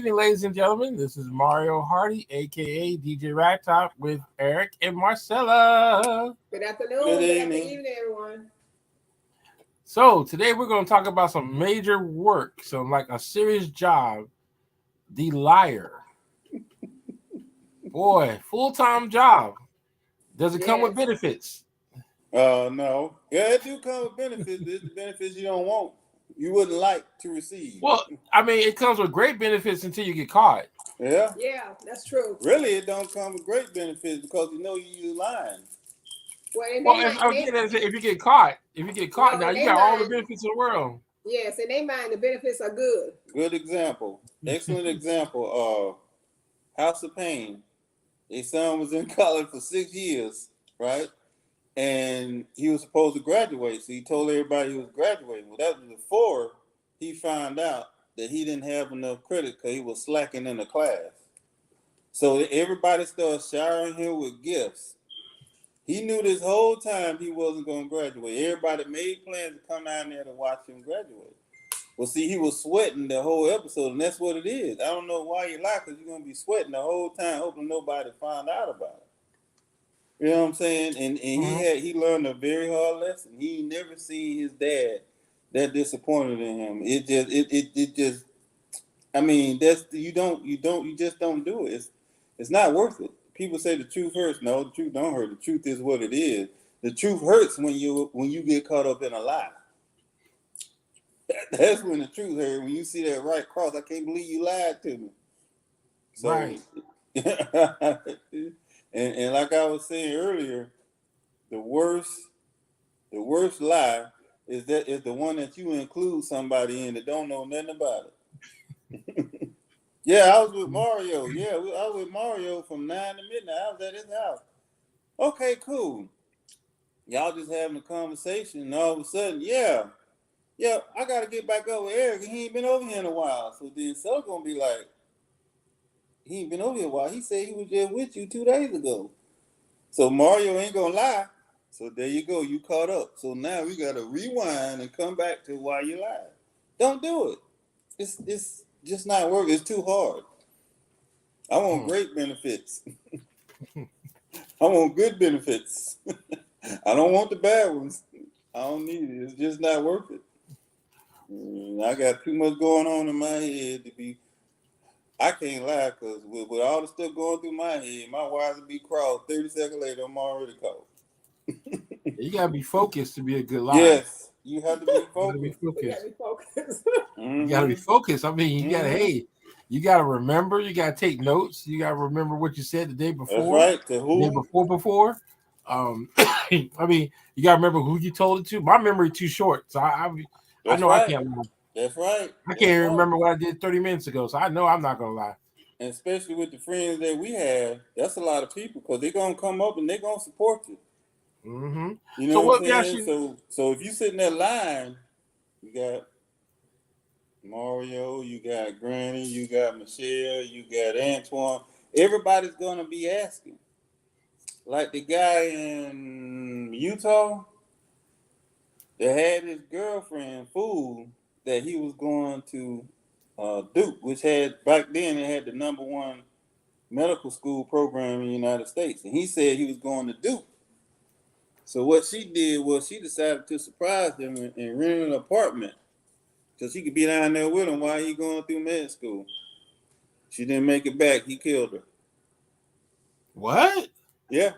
evening, ladies and gentlemen. This is Mario Hardy, aka DJ Ragtop, with Eric and Marcella. Good afternoon. Good evening, everyone. So today we're going to talk about some major work, like a serious job, The Liar. Boy, full-time job. Does it come with benefits? No. Yeah, it do come with benefits. It's the benefits you don't want. You wouldn't like to receive. Well, I mean, it comes with great benefits until you get caught. Yeah. Yeah, that's true. Really, it don't come with great benefits because you know you're lying. If you get caught, now you got all the benefits in the world. Yes, in their mind, the benefits are good. Good example. Excellent example. House of Pain. Their son was in college for 6 years, right? And he was supposed to graduate. So he told everybody he was graduating. Well, that was before he found out that he didn't have enough credit because he was slacking in the class. So everybody started showering him with gifts. He knew this whole time he wasn't going to graduate. Everybody made plans to come down there to watch him graduate. Well, see, he was sweating the whole episode, and that's what it is. I don't know why you lie, because you're going to be sweating the whole time, hoping nobody found out about it. You know what I'm saying? And he learned a very hard lesson. He never seen his dad that disappointed in him. It just I mean, you just don't do it. It's not worth it. People say the truth hurts. No, the truth don't hurt. The truth is what it is. The truth hurts when you get caught up in a lie. That's when the truth hurts. When you see that right cross, I can't believe you lied to me. So, right. And like I was saying earlier, the worst lie is the one that you include somebody in that don't know nothing about it. Yeah, I was with Mario. Yeah, I was with Mario from 9 to midnight. I was at his house. Okay, cool. Y'all just having a conversation, and all of a sudden, yeah, I got to get back up with Eric. He ain't been over here in a while. So then Cell going to be like, he ain't been over here a while. He said he was just with you 2 days ago. So Mario ain't going to lie. So there you go. You caught up. So now we got to rewind and come back to why you lied. Don't do it. It's just not working. It's too hard. I want great benefits. I want good benefits. I don't want the bad ones. I don't need it. It's just not worth it. I got too much going on in my head to be. I can't lie because with all the stuff going through my head, my wires will be crossed. 30 seconds later, I'm already caught. You gotta be focused to be a good liar. Yes, you have to be focused. You gotta be focused. I mean, you gotta remember. You gotta take notes. You gotta remember what you said the day before. That's right. To who? The day before. I mean, you gotta remember who you told it to. My memory too short, so I know right. I can't lie. That's right. I can't remember what I did 30 minutes ago, so I know I'm not gonna lie. And especially with the friends that we have, that's a lot of people because they're gonna come up and they're gonna support you. Mm-hmm. You know what I'm saying? So if you sit in that line, you got Mario, you got Granny, you got Michelle, you got Antoine. Everybody's gonna be asking. Like the guy in Utah that had his girlfriend fooled that he was going to Duke, which had back then it had the #1 medical school program in the United States, and he said he was going to Duke. So what she did was she decided to surprise him and rent an apartment because she could be down there with him while he going through med school. She didn't make it back. He killed her. What? Yeah.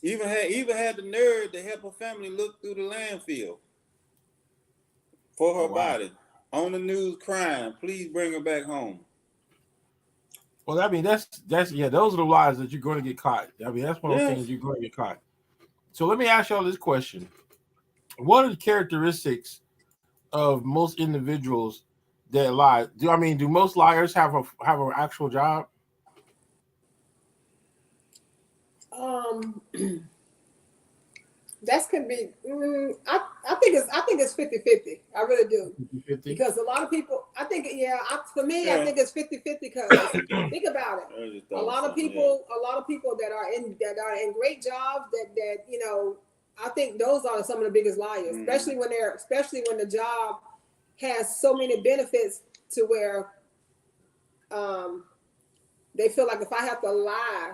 Even had the nerve to help her family look through the landfill for her body. On the news crying, please bring her back home. Well, I mean, that's those are the lies that you're going to get caught. I mean, that's one of the things you're going to get caught. So let me ask y'all this question. What are the characteristics of most individuals that lie? Do most liars have an actual job? That could be. I think it's 50-50. I really do. 50-50? Because a lot of people. I think for me, I think it's 50-50 because think about it. A lot of people that are in great jobs that I think those are some of the biggest liars, especially when the job has so many benefits to where they feel like if I have to lie,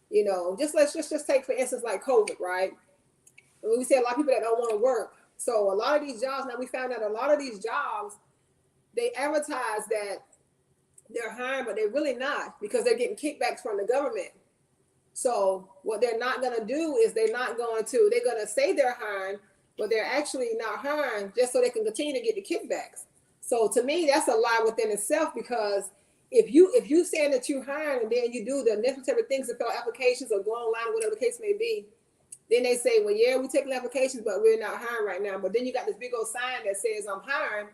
you know, let's just take for instance like COVID, right? We see a lot of people that don't want to work. So a lot of these jobs, now we found out a lot of these jobs, they advertise that they're hiring, but they're really not because they're getting kickbacks from the government. So what they're not going to do is they're going to say they're hiring, but they're actually not hiring just so they can continue to get the kickbacks. So to me, that's a lie within itself, because if you saying that you're hiring and then you do the necessary things to fill applications or go online, whatever the case may be, then they say, well, yeah, we're taking applications, but we're not hiring right now. But then you got this big old sign that says I'm hiring,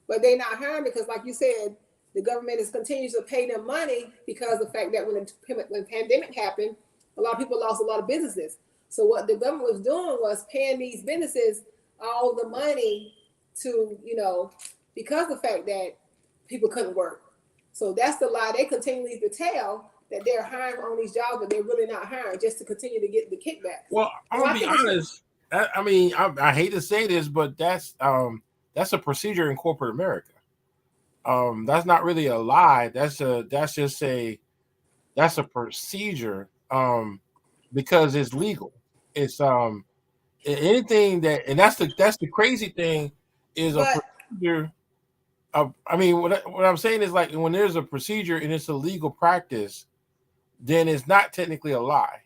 but they're not hiring because, like you said, the government is continuing to pay them money because of the fact that when the pandemic happened, a lot of people lost a lot of businesses. So what the government was doing was paying these businesses all the money to, you know, because of the fact that people couldn't work. So that's the lie they continually to tell, that they're hiring on these jobs, but they're really not hiring just to continue to get the kickback. Well, I'm gonna be honest. I mean, I hate to say this, but that's a procedure in corporate America. That's not really a lie. That's a procedure. Because it's legal. It's anything that, and that's the crazy thing is a procedure. I mean, what I'm saying is, like, when there's a procedure and it's a legal practice, then it's not technically a lie.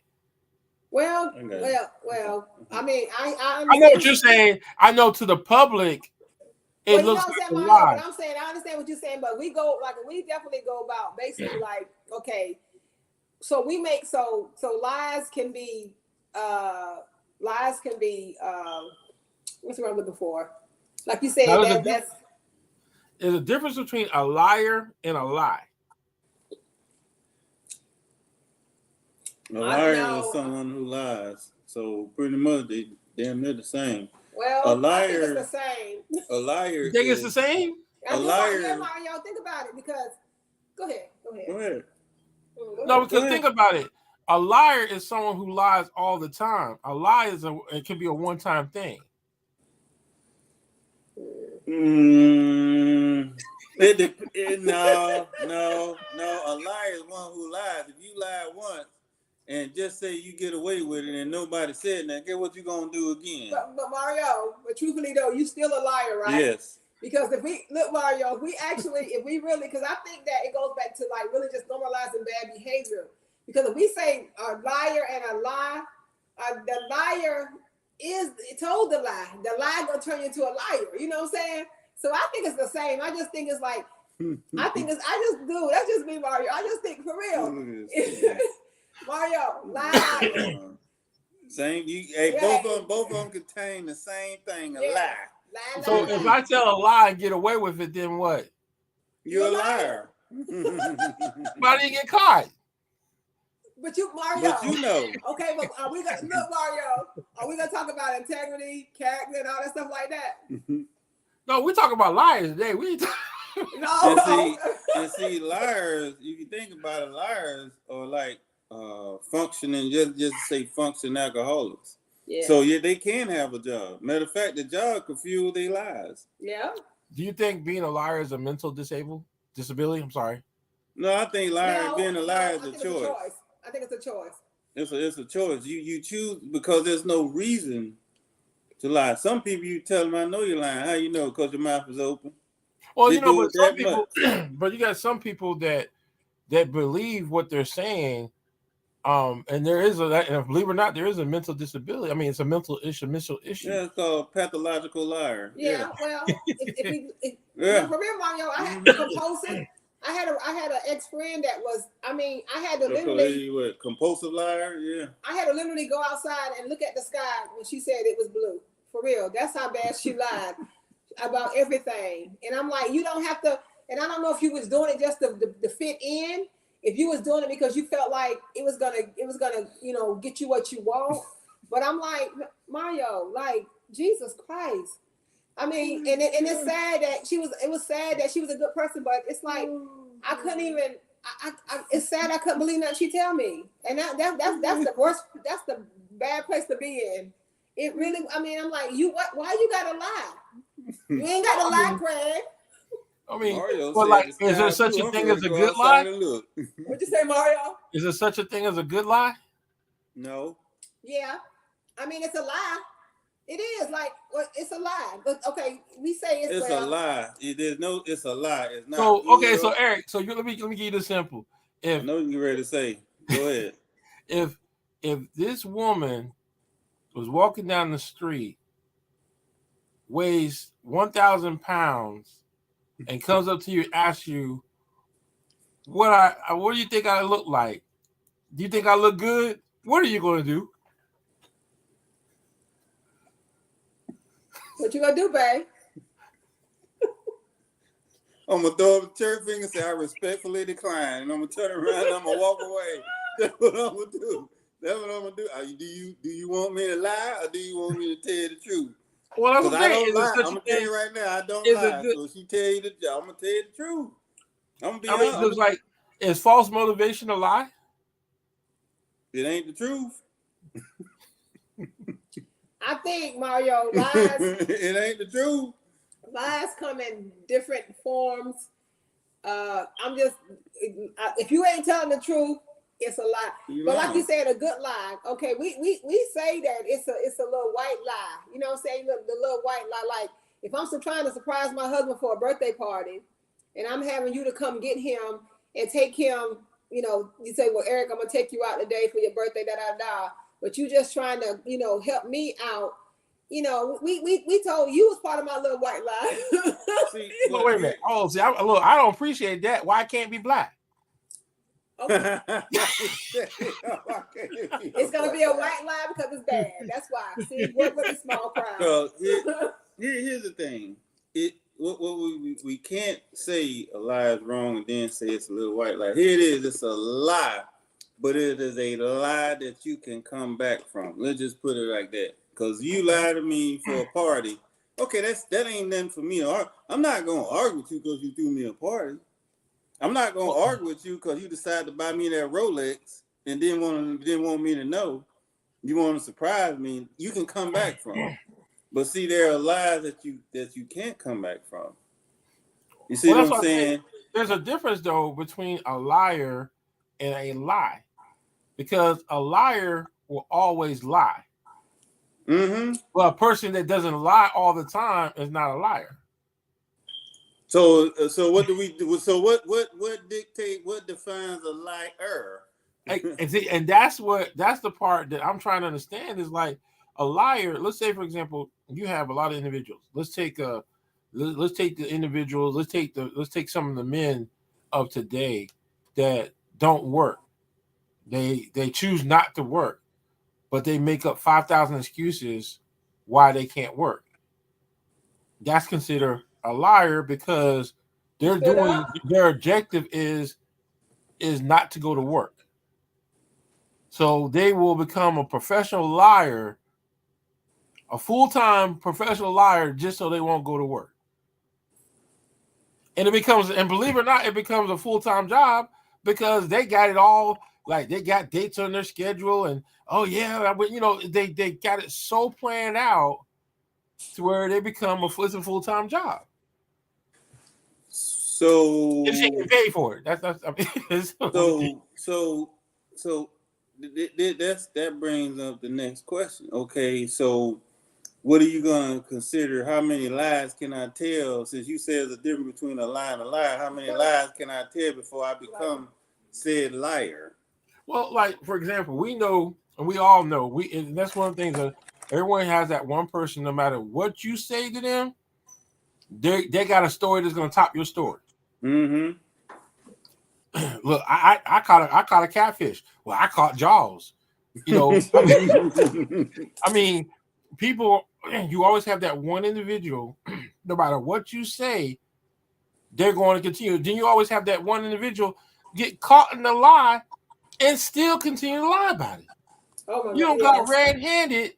Well. I mean, I know what you're saying. I know to the public, it looks like a lie. But I'm saying I understand what you're saying, but we definitely go about basically like, okay, so we make so lies can be what's what I'm looking for? Like you said, there's a difference between a liar and a lie. A liar is someone who lies. So pretty much they're the same. Well, a liar, I think it's the same. A liar. You think it's the same? A liar. Y'all think about it, because go ahead. No, because think about it. A liar is someone who lies all the time. A lie it can be a one-time thing. No. A liar is one who lies. If you lie once and just say you get away with it and nobody said that, guess what you gonna do again? But Mario, truthfully though, you still a liar, right? Yes. Because if we look, Mario, because I think that it goes back to like really just normalizing bad behavior. Because if we say a liar and a lie, the liar told the lie gonna turn you into a liar. You know what I'm saying? So I think it's the same. I just think it's like, that's just me, Mario. I just think for real. Mario, lie. Same. Both of them contain the same thing, a lie. So if I tell a lie and get away with it, then what? You're a liar. Why didn't you get caught? But you know. Okay, but are we gonna look, Mario? Are we gonna talk about integrity, character, and all that stuff like that? No, we talk about liars today. No. And see, liars. If you think about it, liars are like functioning. Just say function alcoholics. Yeah. So they can have a job. Matter of fact, the job can fuel their lies. Yeah. Do you think being a liar is a mental disability? I'm sorry. No, I think being a liar is a choice. I think it's a choice. It's a choice. You choose because there's no reason to lie. Some people you tell them, I know you're lying. How you know? Because your mouth is open. Well, but some people, but you got some people that believe what they're saying. And there is and believe it or not, there is a mental disability. I mean, it's a mental issue. Yeah, it's called pathological liar. Yeah. Well, for real, Mario, I had compulsive. I had an ex-friend that was. I mean, I had to literally compulsive liar. Yeah. I had to literally go outside and look at the sky when she said it was blue. For real, that's how bad she lied about everything. And I'm like, you don't have to. And I don't know if you was doing it just to fit in. If you was doing it because you felt like it was gonna, get you what you want. But I'm like, Mario, like, Jesus Christ. I mean, and it's sad that it was sad that she was a good person, but it's like, I couldn't even, it's sad I couldn't believe that she tell me. And that's the worst, that's the bad place to be in. It really, I mean, I'm like, why you gotta lie? You ain't gotta lie, Craig. I mean, Mario but said like, the is there sky such blue. a I'm thing ready as to a go good outside lie? and look. What'd you say, Mario? Is there such a thing as a good lie? No. Yeah, I mean it's a lie. It is like it's a lie. But okay, we say it's a lie. There's no. It's a lie. It's not. So good okay, so or- Eric, so let me give you this simple. I know you're ready to say. Go ahead. If this woman was walking down the street, weighs 1,000 pounds, and comes up to you and asks you, what do you think I look like? Do you think I look good? What are you going to do? what you gonna do, babe? I'm gonna throw up a third finger and say I respectfully decline, and I'm gonna turn around and I'm gonna walk away. That's what I'm gonna do. That's what I'm gonna do. Do you want me to lie or do you want me to tell you the truth? Well, that's Because what I I'm don't saying. lie. I'm gonna tell you right now, I don't lie. So she tell you the I'm gonna tell you the truth. I'm gonna be honest. I mean, like, is false motivation a lie? It ain't the truth. I think Mario lies. It ain't the truth. Lies come in different forms. I'm just if you ain't telling the truth, it's a lie. But like you said, a good lie. Okay, we say that it's a little white lie. You know what I'm saying? The little white lie. Like if I'm still trying to surprise my husband for a birthday party, and I'm having you to come get him and take him, you know, you say, well, Eric, I'm gonna take you out today for your birthday, but you just trying to, you know, help me out. You know, we told you was part of my little white lie. See, well, wait a minute. Oh, see, I don't appreciate that. Why can't it be black? Okay. It's gonna be a white lie because it's bad. That's why. See, work with the small crowd. So here's the thing. We can't say a lie is wrong and then say it's a little white lie. Here it is. It's a lie, but it is a lie that you can come back from. Let's just put it like that. Because you lied to me for a party. Okay, that ain't nothing for me. I'm not gonna argue with you because you threw me a party. I'm not gonna argue with you because you decided to buy me that Rolex and didn't want me to know. You want to surprise me. You can come back from. But see, there are lies that you can't come back from. You see what I'm saying? There's a difference though between a liar and a lie, because a liar will always lie. Mm-hmm. Well, a person that doesn't lie all the time is not a liar. So what do we do? So what defines a liar? And that's the part that I'm trying to understand is like a liar. Let's say, for example, you have a lot of individuals. Let's take the individuals. Let's take some of the men of today that don't work. They choose not to work, but they make up 5,000 excuses why they can't work. That's considered a liar because their objective is not to go to work. So they will become a professional liar, a full-time professional liar, just so they won't go to work. And believe it or not, it becomes a full-time job because they got it all. Like they got dates on their schedule, and they got it so planned out to where they become a full-time job. So they get paid for it. That's I mean, so that brings up the next question. Okay, so what are you gonna consider? How many lies can I tell? Since you said there's a difference between a lie and a lie, how many lies can I tell before I become said liar? Well, like for example, we know and we all know and that's one of the things that everyone has, that one person. No matter what you say to them, they got a story that's gonna top your story. Mm-hmm. Look, I caught a catfish. Well, I caught Jaws. You know, I mean, people. You always have that one individual. No matter what you say, they're going to continue. Then you always have that one individual get caught in the lie and still continue to lie about it. Oh you don't got red-handed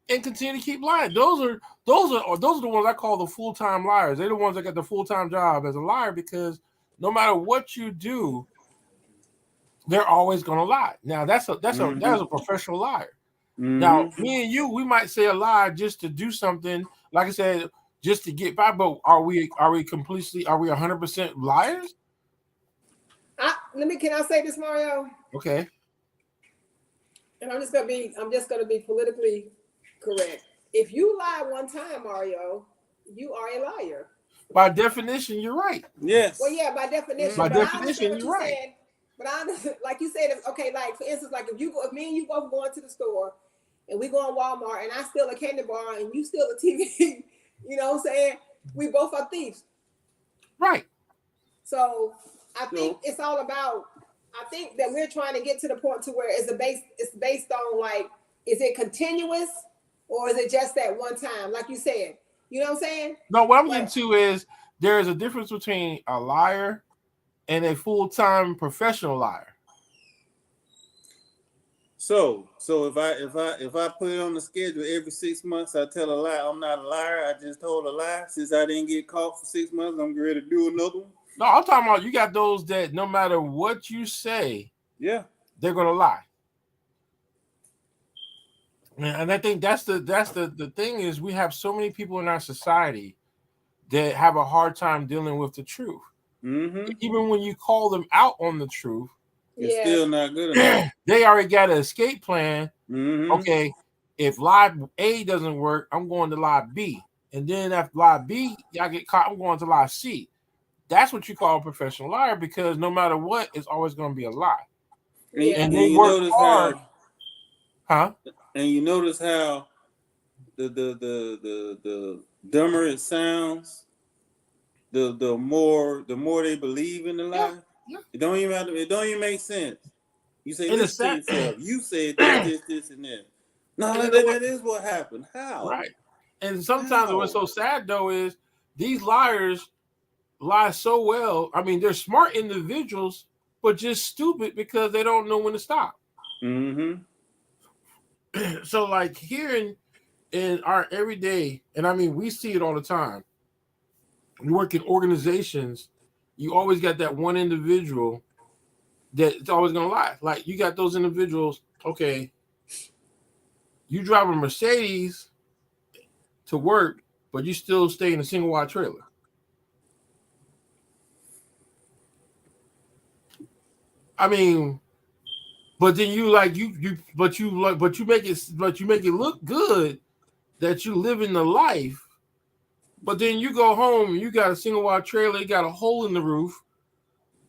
and continue to keep lying. Those are the ones I call the full-time liars. They're the ones that got the full-time job as a liar because no matter what you do, they're always going to lie. Now that's a professional liar. Mm-hmm. Now me and you, we might say a lie just to do something. Like I said, just to get by. But are we 100% liars? Can I say this, Mario? Okay. And I'm just gonna be politically correct. If you lie one time, Mario, you are a liar. By definition, you're right. Yes. Well, yeah, by definition. By but definition, I understand what you're you're right. saying. But I understand, like you said, okay, like for instance, like if me and you both going to the store and we go on Walmart and I steal a candy bar and you steal a TV, you know what I'm saying? We both are thieves. Right. So I think it's all about, I think that we're trying to get to the point to where it's based on like, is it continuous or is it just that one time? Like you said, you know what I'm saying? No, what I'm getting to is there is a difference between a liar and a full-time professional liar. So if I put it on the schedule every 6 months, I tell a lie. I'm not a liar. I just told a lie. Since I didn't get caught for 6 months, I'm ready to do another one. No, I'm talking about you got those that no matter what you say, they're gonna lie. And I think that's the thing is we have so many people in our society that have a hard time dealing with the truth. Mm-hmm. Even when you call them out on the truth, it's still not good enough. They already got an escape plan. Mm-hmm. Okay, if lie A doesn't work, I'm going to lie B. And then after lie B, y'all get caught, I'm going to lie C. That's what you call a professional liar because no matter what, it's always going to be a lie. Yeah. And they work hard. And you notice how the dumber it sounds, the more they believe in the lie. Yeah. It don't even make sense. You say this to yourself. You said this, and that. No, that is what happened. How? Right. And sometimes what's so sad though is these liars lie so well. I mean, they're smart individuals, but just stupid because they don't know when to stop. Mm-hmm. So like here in our everyday, and I mean we see it all the time. You work in organizations, you always got that one individual that's always gonna lie. Like you got those individuals, okay, you drive a Mercedes to work, but you still stay in a single wide trailer. I mean, but then you make it look good that you live in the life, but then you go home and you got a single wide trailer, you got a hole in the roof,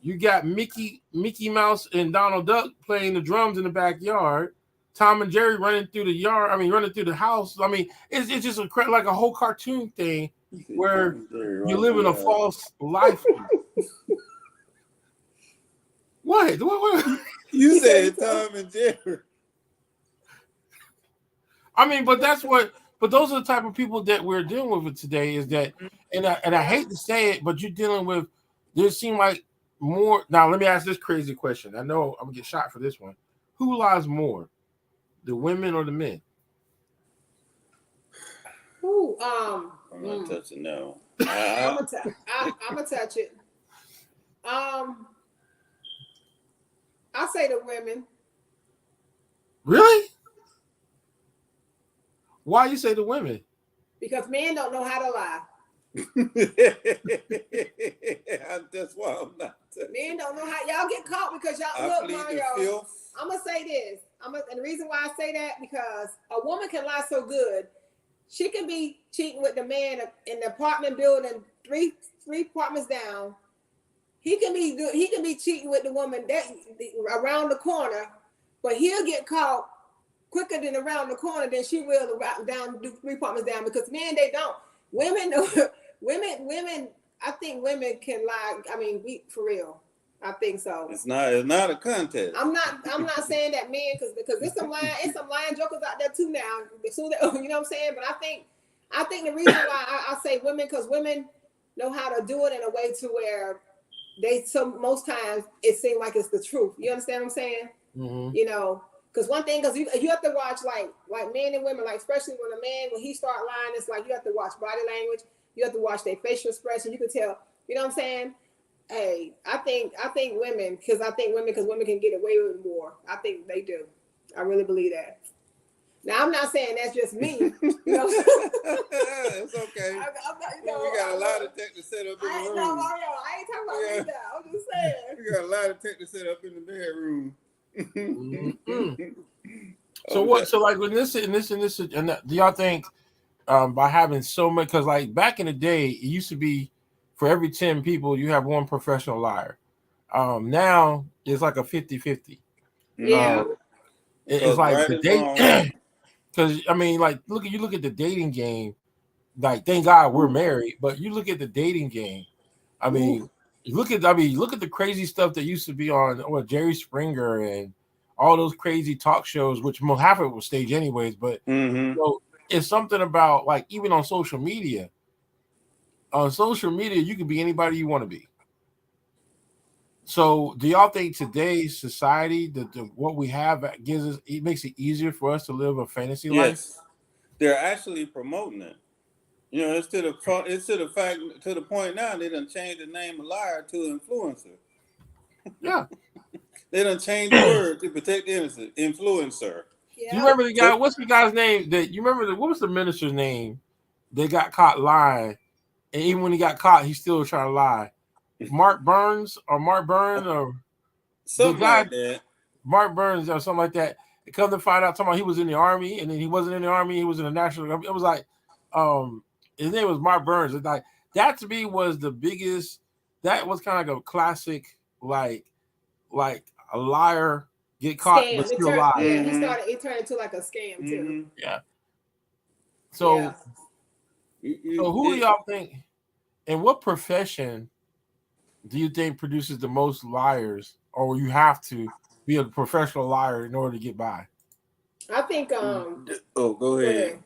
you got Mickey Mouse and Donald Duck playing the drums in the backyard, Tom and Jerry running through the yard. I mean, running through the house. I mean, it's just like a whole cartoon thing where you live in a false life. What? You said Tom and Jerry. I mean, but those are the type of people that we're dealing with today. Is that, and I hate to say it, but you're dealing with. There seem like more. Now, let me ask this crazy question. I know I'm gonna get shot for this one. Who lies more, the women or the men? Ooh, I'm not touching no. I'm gonna touch it. I say the women. Really? Why you say the women? Because men don't know how to lie. That's why I'm not. Men don't know how. Y'all get caught because y'all look, Mario. I'm gonna say this. And the reason why I say that because a woman can lie so good. She can be cheating with the man in the apartment building three apartments down. He can be cheating with the woman that around the corner, but he'll get caught quicker than around the corner than she will down 3 apartments down because men they don't. Women. I think women can lie. I mean, for real. I think so. It's not a contest. I'm not saying that men because there's some lying jokers out there too now. So that, you know what I'm saying? But I think the reason why I say women because women know how to do it in a way to where most times it seems like it's the truth. You understand what I'm saying? Mm-hmm. You know, because one thing, because you have to watch like men and women, like especially when he start lying, it's like you have to watch body language. You have to watch their facial expression. You can tell. You know what I'm saying? Hey, I think women because women can get away with more. I think they do. I really believe that. Now I'm not saying that's just me. You know, it's okay. I'm not, we got a lot of tech to set up in the room. No, Mario, I ain't talking about me now. I'm just saying. We got a lot of tech to set up in the bedroom. So what? So like with this, do y'all think by having so much? Because like back in the day, it used to be for every 10 people you have one professional liar. Now it's like a 50-50. Yeah. It's like the date. Because I mean, like look at the dating game. Like thank God we're married, but you look at the dating game. I mean, look at the crazy stuff that used to be on Jerry Springer and all those crazy talk shows, which half of it was staged anyways. But so it's something about like even on social media. On social media, you can be anybody you want to be. So, do y'all think today's society, what we have it makes it easier for us to live a fantasy life? Yes, they're actually promoting it. You know, it's to the point now they done changed the name of liar to influencer. Yeah, they done changed the word to protect the innocent. Influencer. Yeah. Do you remember the guy? What's the guy's name? What was the minister's name? They got caught lying, and even when he got caught, he's still trying to lie. Mark Burns or something like that. Mark Burns or something like that. They come to find out, he was in the army, and then he wasn't in the army. He was in the national. It was like, his name was Mark Burns. It's like that to me was the biggest. That was kind of like a classic, like a liar get caught scam. but still lie. Yeah, it turned into like a scam too. Yeah. So, so who do y'all think? And what profession do you think produces the most liars, or you have to be a professional liar in order to get by? I think. Go ahead.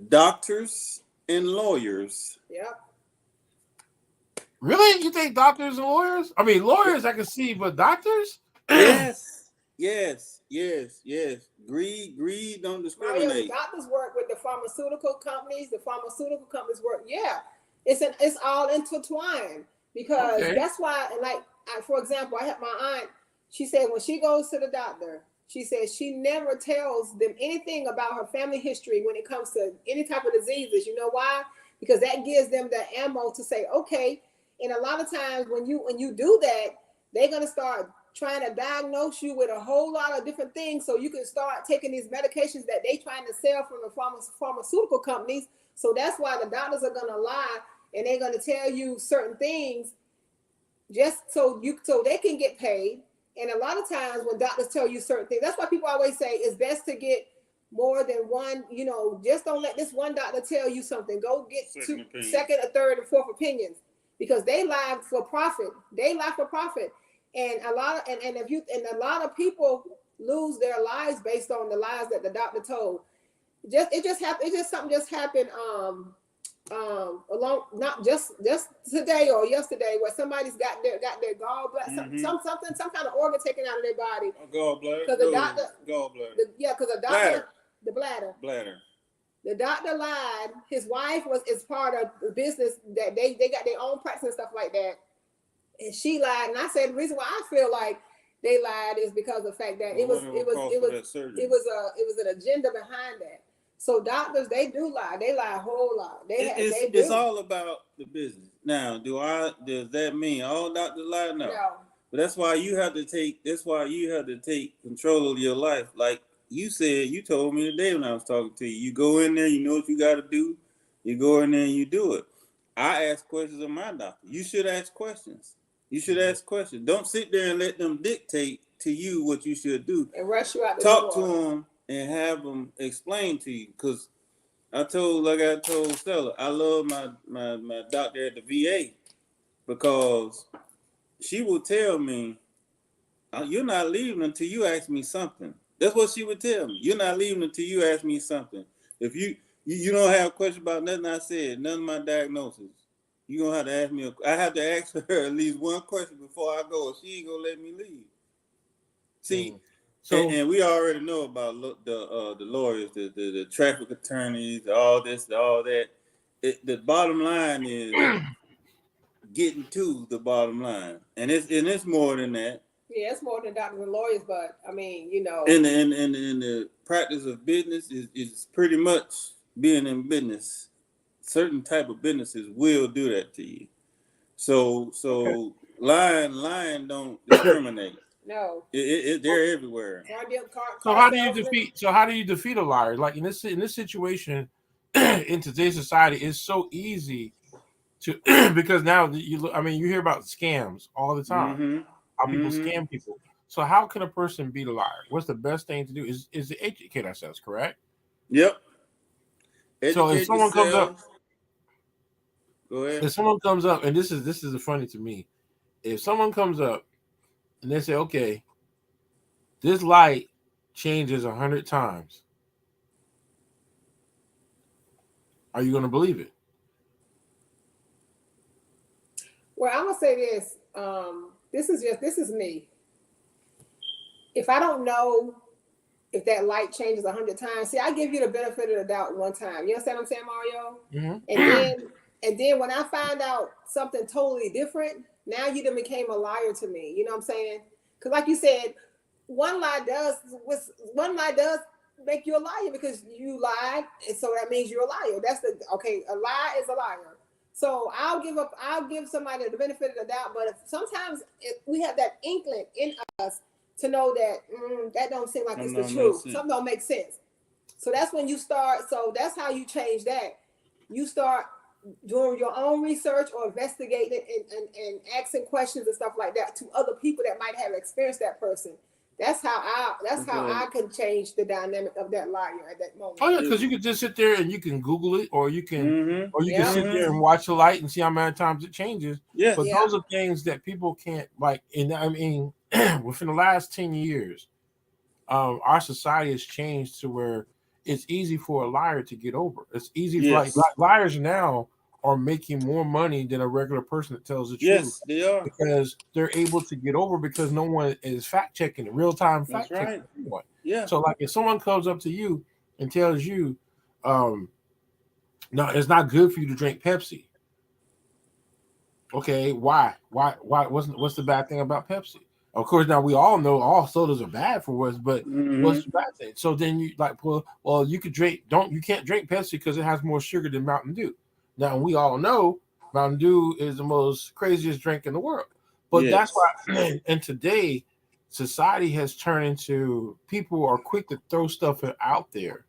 Doctors and lawyers. Yep. Really? You think doctors and lawyers? I mean, lawyers I can see, but doctors? Yes. Greed don't discriminate. Doctors work with the pharmaceutical companies. The pharmaceutical companies work. Yeah, it's all intertwined because that's why. Like for example, I have my aunt. She said when she goes to the doctor, she says she never tells them anything about her family history when it comes to any type of diseases. You know why? Because that gives them the ammo to say, okay. And a lot of times when you do that, they're gonna start trying to diagnose you with a whole lot of different things, so you can start taking these medications that they trying to sell from the pharmaceutical companies. So that's why the doctors are gonna lie and they're gonna tell you certain things just so they can get paid. And a lot of times when doctors tell you certain things, that's why people always say it's best to get more than one. You know, just don't let this one doctor tell you something. Go get second or third or fourth opinions, because they lie for profit. And a lot of people lose their lives based on the lies that the doctor told. Something just happened along not just today or yesterday, where somebody's got their gallbladder, some kind of organ taken out of their body. Gallbladder. Because the doctor. Gallbladder. Because the doctor. The bladder. The doctor lied. His wife is part of the business that they got their own practice and stuff like that. And she lied. And I said the reason why I feel like they lied is because of the fact that it was an agenda behind that. So doctors, they do lie. They lie a whole lot. It's all about the business. Now, does that mean all doctors lie? No. But that's why you have to take control of your life. Like you said, you told me today when I was talking to you. You go in there, you know what you got to do. You go in there and you do it. I ask questions of my doctor. You should ask questions. Don't sit there and let them dictate to you what you should do. And rush you out the Talk door. to them and have them explain to you. Because I told Stella, I love my doctor at the VA, because she will tell me, you're not leaving until you ask me something. That's what she would tell me. You're not leaving until you ask me something. If you don't have a question about nothing I said, none of my diagnosis, you're going to have to ask me. I have to ask her at least one question before I go. She ain't going to let me leave. See, and we already know about the lawyers, the traffic attorneys, all this, all that. The bottom line is getting to the bottom line. And it's more than that. Yeah, it's more than doctors and lawyers, but I mean, you know. And the practice of business is pretty much being in business. Certain type of businesses will do that to you. So lying don't discriminate. No. They're everywhere. So how do you defeat a liar? Like in this situation, in today's society, it's so easy to because now you hear about scams all the time. Mm-hmm. How people scam people. So how can a person beat a liar? What's the best thing to do? Is to educate ourselves, correct? Yep. So if someone comes up, go ahead. If someone comes up, and this is funny to me, if someone comes up and they say, okay, this light changes 100 times, are you going to believe it? Well, I'm gonna say this. This is me. If I don't know if that light changes 100 times, see, I give you the benefit of the doubt one time. You understand what I'm saying, Mario? Mm-hmm. And then when I find out something totally different, now you done became a liar to me. You know what I'm saying? Because like you said, one lie does make you a liar because you lied, and so that means you're a liar. A lie is a liar. So I'll give somebody the benefit of the doubt, but sometimes we have that inkling in us to know that that don't seem like it's the truth. Something don't make sense. So that's when you start. So that's how you change that. You start doing your own research or investigating and asking questions and stuff like that to other people that might have experienced that person. That's how I can change the dynamic of that liar at that moment. Oh yeah, because you can just sit there and you can Google it, or you can can sit there and watch the light and see how many times it changes. Yeah. But those are things that people can't like. And I mean, within the last 10 years, our society has changed to where it's easy for a liar to get over. It's easy for like liars now are making more money than a regular person that tells the truth. Yes, they are. Because they're able to get over because no one is fact checking, real time fact checking. Right. Yeah. So like if someone comes up to you and tells you, no, it's not good for you to drink Pepsi. Okay, why? What's the bad thing about Pepsi? Of course, now we all know all sodas are bad for us, but what's the bad thing? So then you like, well, you could drink. You can't drink Pepsi because it has more sugar than Mountain Dew. Now we all know Mountain Dew is the most craziest drink in the world, but that's why. And today, society has turned into people are quick to throw stuff out there,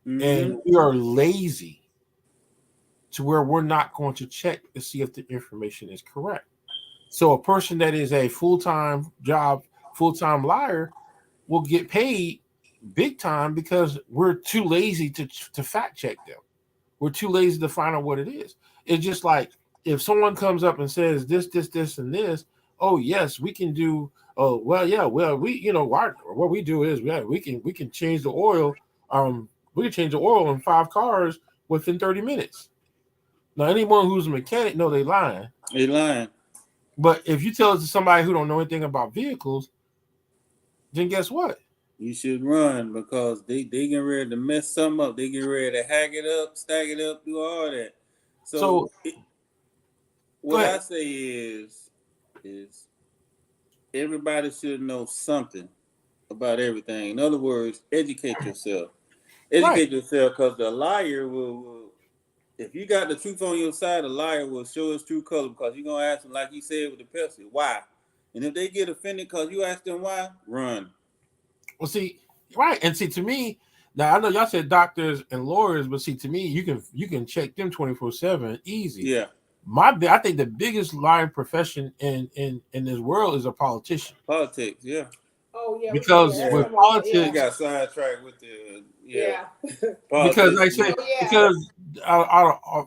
and we are lazy to where we're not going to check to see if the information is correct. So a person that is a full-time job, full-time liar will get paid big time because we're too lazy to fact check them. We're too lazy to find out what it is. It's just like if someone comes up and says this, and this, oh yes, we can do. Oh well, yeah, well we, what we do is we can change the oil. We can change the oil in 5 cars within 30 minutes. Now anyone who's a mechanic know they lying. They lying. But if you tell it to somebody who don't know anything about vehicles, then guess what? You should run because they getting ready to mess something up. They getting ready to hack it up, stack it up, do all that. So what I say is everybody should know something about everything. In other words, educate yourself. Educate yourself because the liar will, if you got the truth on your side, the liar will show his true color because you're going to ask them, like you said with the Pepsi, why? And if they get offended because you ask them why, run. Well, see, right. And see, to me, now I know y'all said doctors and lawyers, but see, to me, you can check them 24/7 easy. Yeah. I think the biggest lying profession in this world is a politician. Politics, yeah. Oh yeah. Because with politics, you got sidetracked with the because like I said, because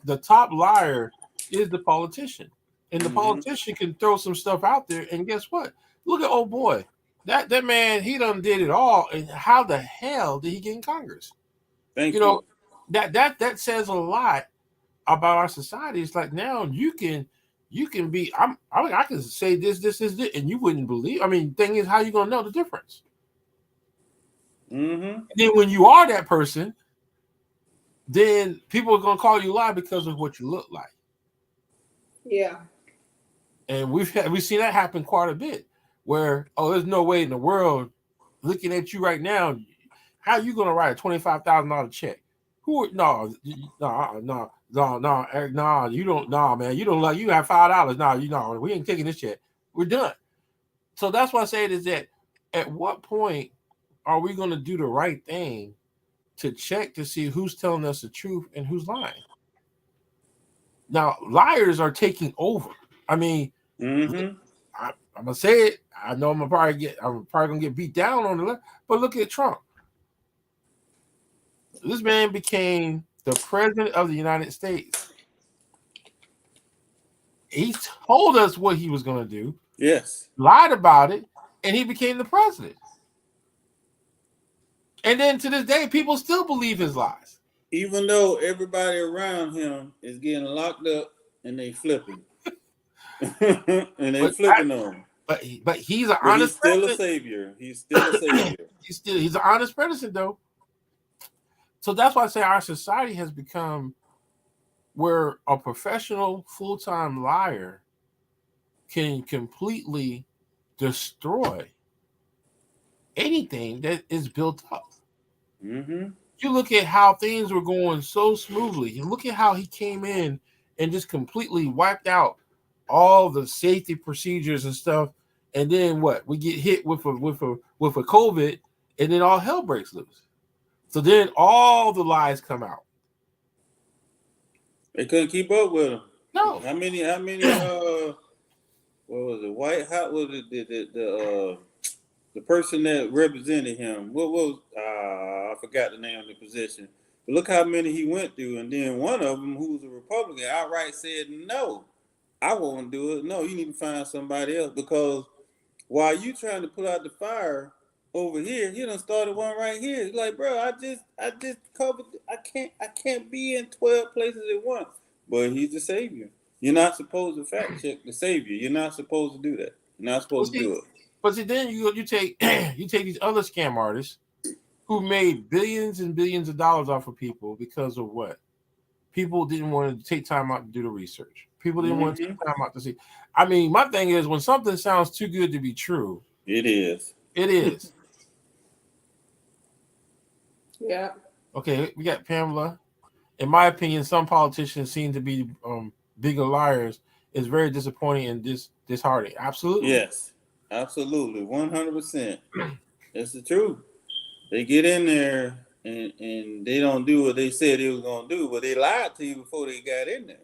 the top liar is the politician, and the politician can throw some stuff out there, and guess what? Look at old boy. That man, he done did it all, and how the hell did he get in Congress? Thank you. That says a lot about our society. It's like now you can be. I can say this, and you wouldn't believe. I mean, thing is, how you gonna know the difference? And then when you are that person, then people are gonna call you lie because of what you look like. Yeah. And we've seen that happen quite a bit. where, oh, there's no way in the world, looking at you right now, how you gonna write a $25,000 check? No, Eric, no, you don't, no, man, you don't like, you have $5. No, we ain't taking this check. We're done. So that's why I say it is that at what point are we going to do the right thing to check to see who's telling us the truth and who's lying? Now, liars are taking over. I mean, I'm gonna say it. I know I'm probably gonna get beat down on the left, but look at Trump. This man became the president of the United States. He told us what he was going to do. Yes. Lied about it, and he became the president. And then to this day, people still believe his lies. Even though everybody around him is getting locked up and they flipping. And they flipping on him. But he's an honest president. He's still a savior. He's still a savior. He's an honest president, though. So that's why I say our society has become where a professional full-time liar can completely destroy anything that is built up. Mm-hmm. You look at how things were going so smoothly. You look at how he came in and just completely wiped out all the safety procedures and stuff. And then what? We get hit with a COVID, and then all hell breaks loose. So then all the lies come out. They couldn't keep up with him. No. How many what was it? White House was it the person that represented him? What was I forgot the name of the position. But look how many he went through, and then one of them, who was a Republican, outright said, "No, I won't do it. No, you need to find somebody else, because while you trying to put out the fire over here, you done started one right here." He's like, bro, I just covered. I can't be in 12 places at once. But he's the savior. You're not supposed to fact check the savior. You're not supposed to do that. You're not supposed to do it. But see, then you take these other scam artists who made billions and billions of dollars off of people because of what? People didn't want to take time out to do the research. People didn't want to take time out to see. I mean, my thing is, when something sounds too good to be true, it is. It is. Yeah. Okay, we got Pamela. In my opinion, some politicians seem to be bigger liars. It's very disappointing and disheartening. Absolutely. Yes, absolutely, 100%. That's the truth. They get in there and they don't do what they said they was gonna do, but they lied to you before they got in there.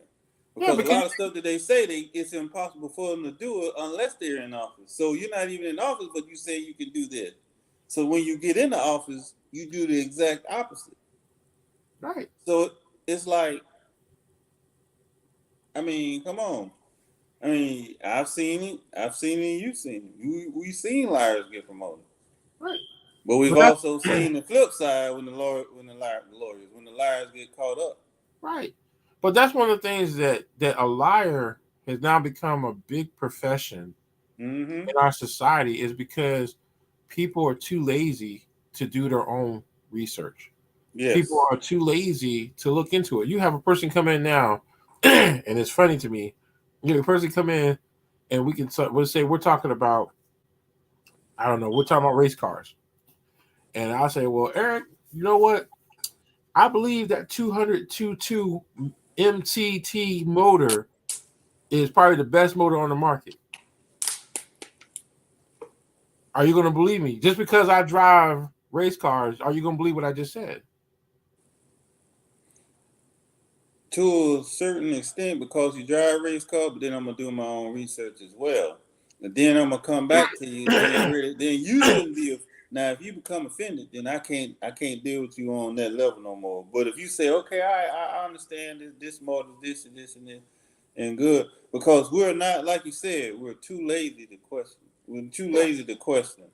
Because a lot of stuff that they say, it's impossible for them to do it unless they're in office. So you're not even in office, but you say you can do this. So when you get into office, you do the exact opposite. Right. So it's like, I mean, come on. I mean, I've seen it, you've seen it. We've seen liars get promoted. Right. But we've also seen the flip side when the liars get caught up. Right. But that's one of the things that a liar has now become a big profession in our society, is because people are too lazy to do their own research. Yes. People are too lazy to look into it. You have a person come in now, and it's funny to me. You know, a person come in, and we'll say we're talking about, I don't know, we're talking about race cars. And I'll say, well, Eric, you know what? I believe that 222 MTT motor is probably the best motor on the market. Are you going to believe me? Just because I drive race cars, are you going to believe what I just said? To a certain extent, because you drive race car, but then I'm going to do my own research as well. And then I'm going to come back to you. Then you shouldn't be. Now, if you become offended, then I can't deal with you on that level no more. But if you say, okay, I understand this motor, this and this and this, and good, because we're not, like you said, we're too lazy to question. We're too lazy to question.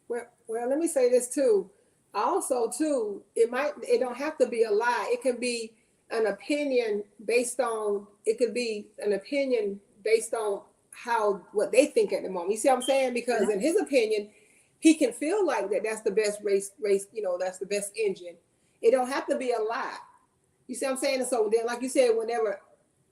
Well, let me say this too. Also, too, it don't have to be a lie. It can be an opinion based on what they think at the moment. You see what I'm saying? Because in his opinion, he can feel like that's the best race, that's the best engine. It don't have to be a lie. You see what I'm saying? And so then, like you said, whenever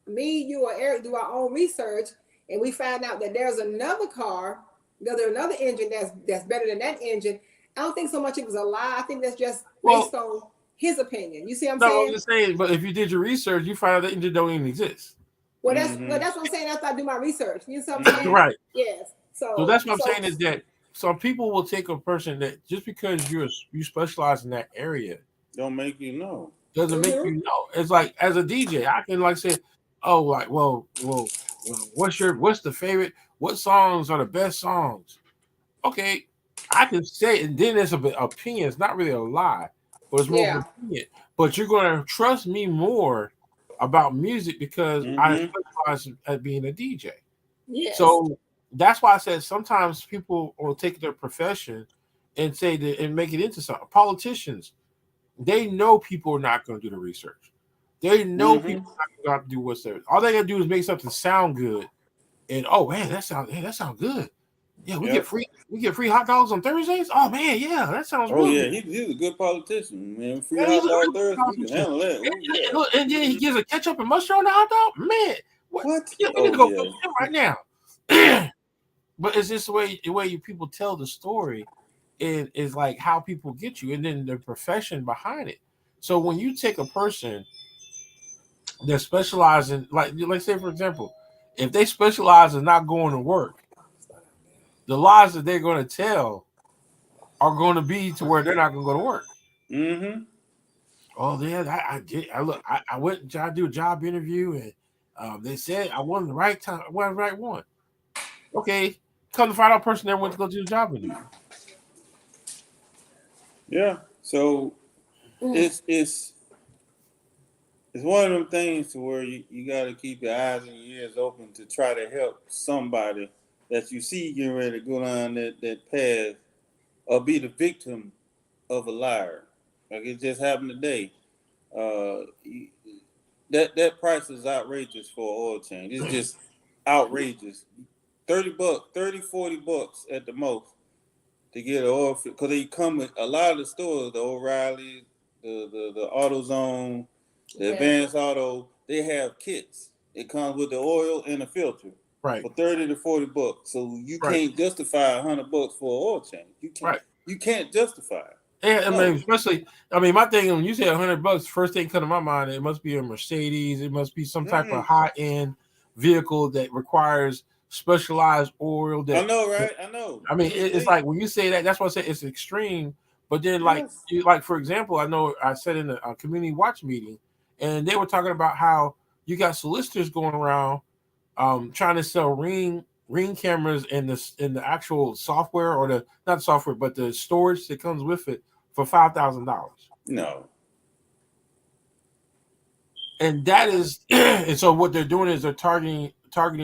me, you, or Eric do our own research and we find out that there's another car there's another engine that's better than that engine. I don't think so much it was a lie. I think that's just based on his opinion. You see what I'm saying? I'm just saying, but if you did your research, you find out that engine don't even exist. Well, that's what I'm saying. After I do my research, you know what I'm saying? Right. Yes. So that's what I'm saying is that some people will take a person that just because you specialize in that area don't make you know. Doesn't make you know. It's like as a DJ, I can like say, oh, like, well, what's the favorite? What songs are the best songs? Okay, I can say, and then it's a bit opinion. It's not really a lie, but it's more of an opinion. But you're going to trust me more about music because I specialize at being a DJ. Yes. So that's why I said sometimes people will take their profession and say that and make it into something. Politicians, they know people are not going to do the research. They know people are not going to do what's there. All they got to do is make something sound good, and oh man, that sounds good. Yeah, we get free hot dogs on Thursdays. Oh man, yeah, that sounds. Oh yeah, he's a good politician, man. Free hot dog Thursdays, we can handle that. Ooh, yeah. And then he gives a ketchup and mustard on the hot dog. Man, what? Yeah, we need to go him right now. But it's just the way you people tell the story. It is like how people get you, and then the profession behind it. So when you take a person that specializes in, like say for example, if they specialize in not going to work, the lies that they're going to tell are going to be to where they're not going to go to work. Oh yeah, I did. I went to do a job interview, and they said I wasn't the right time. I wasn't the right one. Okay, come to find out, person there went to go do the job interview. Yeah, so it's one of them things to where you got to keep your eyes and your ears open to try to help somebody that you see getting ready to go down that path or be the victim of a liar. Like it just happened today. That price is outrageous for an oil change. It's just outrageous. $30, $40 at the most. To get an oil, because they come with a lot of the stores, the O'Reilly, the AutoZone, the Advanced Auto, they have kits. It comes with the oil and the filter, right, for $30 to $40. So you can't justify $100 for an oil change. You can't. You can't justify it. And I mean, especially, my thing when you say $100, first thing come to my mind, it must be a Mercedes. It must be some type of high end vehicle that requires specialized oil. That I know, right? I know. I mean, it's like when you say that, that's why I say it's extreme. But then, like for example, I know I said in a community watch meeting, and they were talking about how you got solicitors going around trying to sell ring cameras in the actual software or the not software, but the storage that comes with it for $5,000. No. And that is, and so what they're doing is they're targeting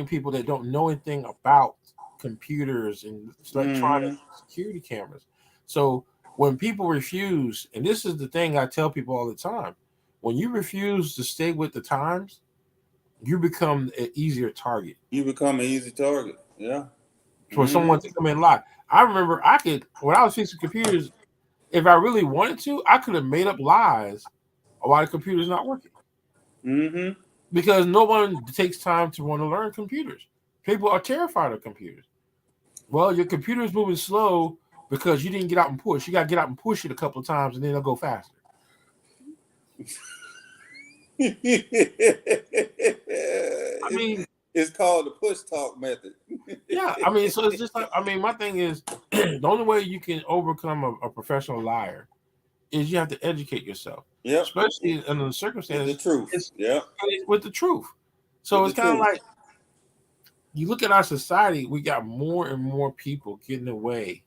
people that don't know anything about computers and electronic security cameras. So when people refuse, and this is the thing I tell people all the time, when you refuse to stay with the times, you become an easier target. You become an easy target, yeah. For someone to come in and lie. I remember when I was fixing computers, if I really wanted to, I could have made up lies why the computer's not working. Because no one takes time to want to learn computers. People are terrified of computers. Well, your computer is moving slow because you didn't get out and push. You got to get out and push it a couple of times, and then it'll go faster. I mean, it's called the push talk method. Yeah, I mean, so it's just like, my thing is the only way you can overcome a professional liar is you have to educate yourself. Yeah, especially under the circumstances. The truth. With the truth. So it's kind of like you look at our society. We got more and more people getting away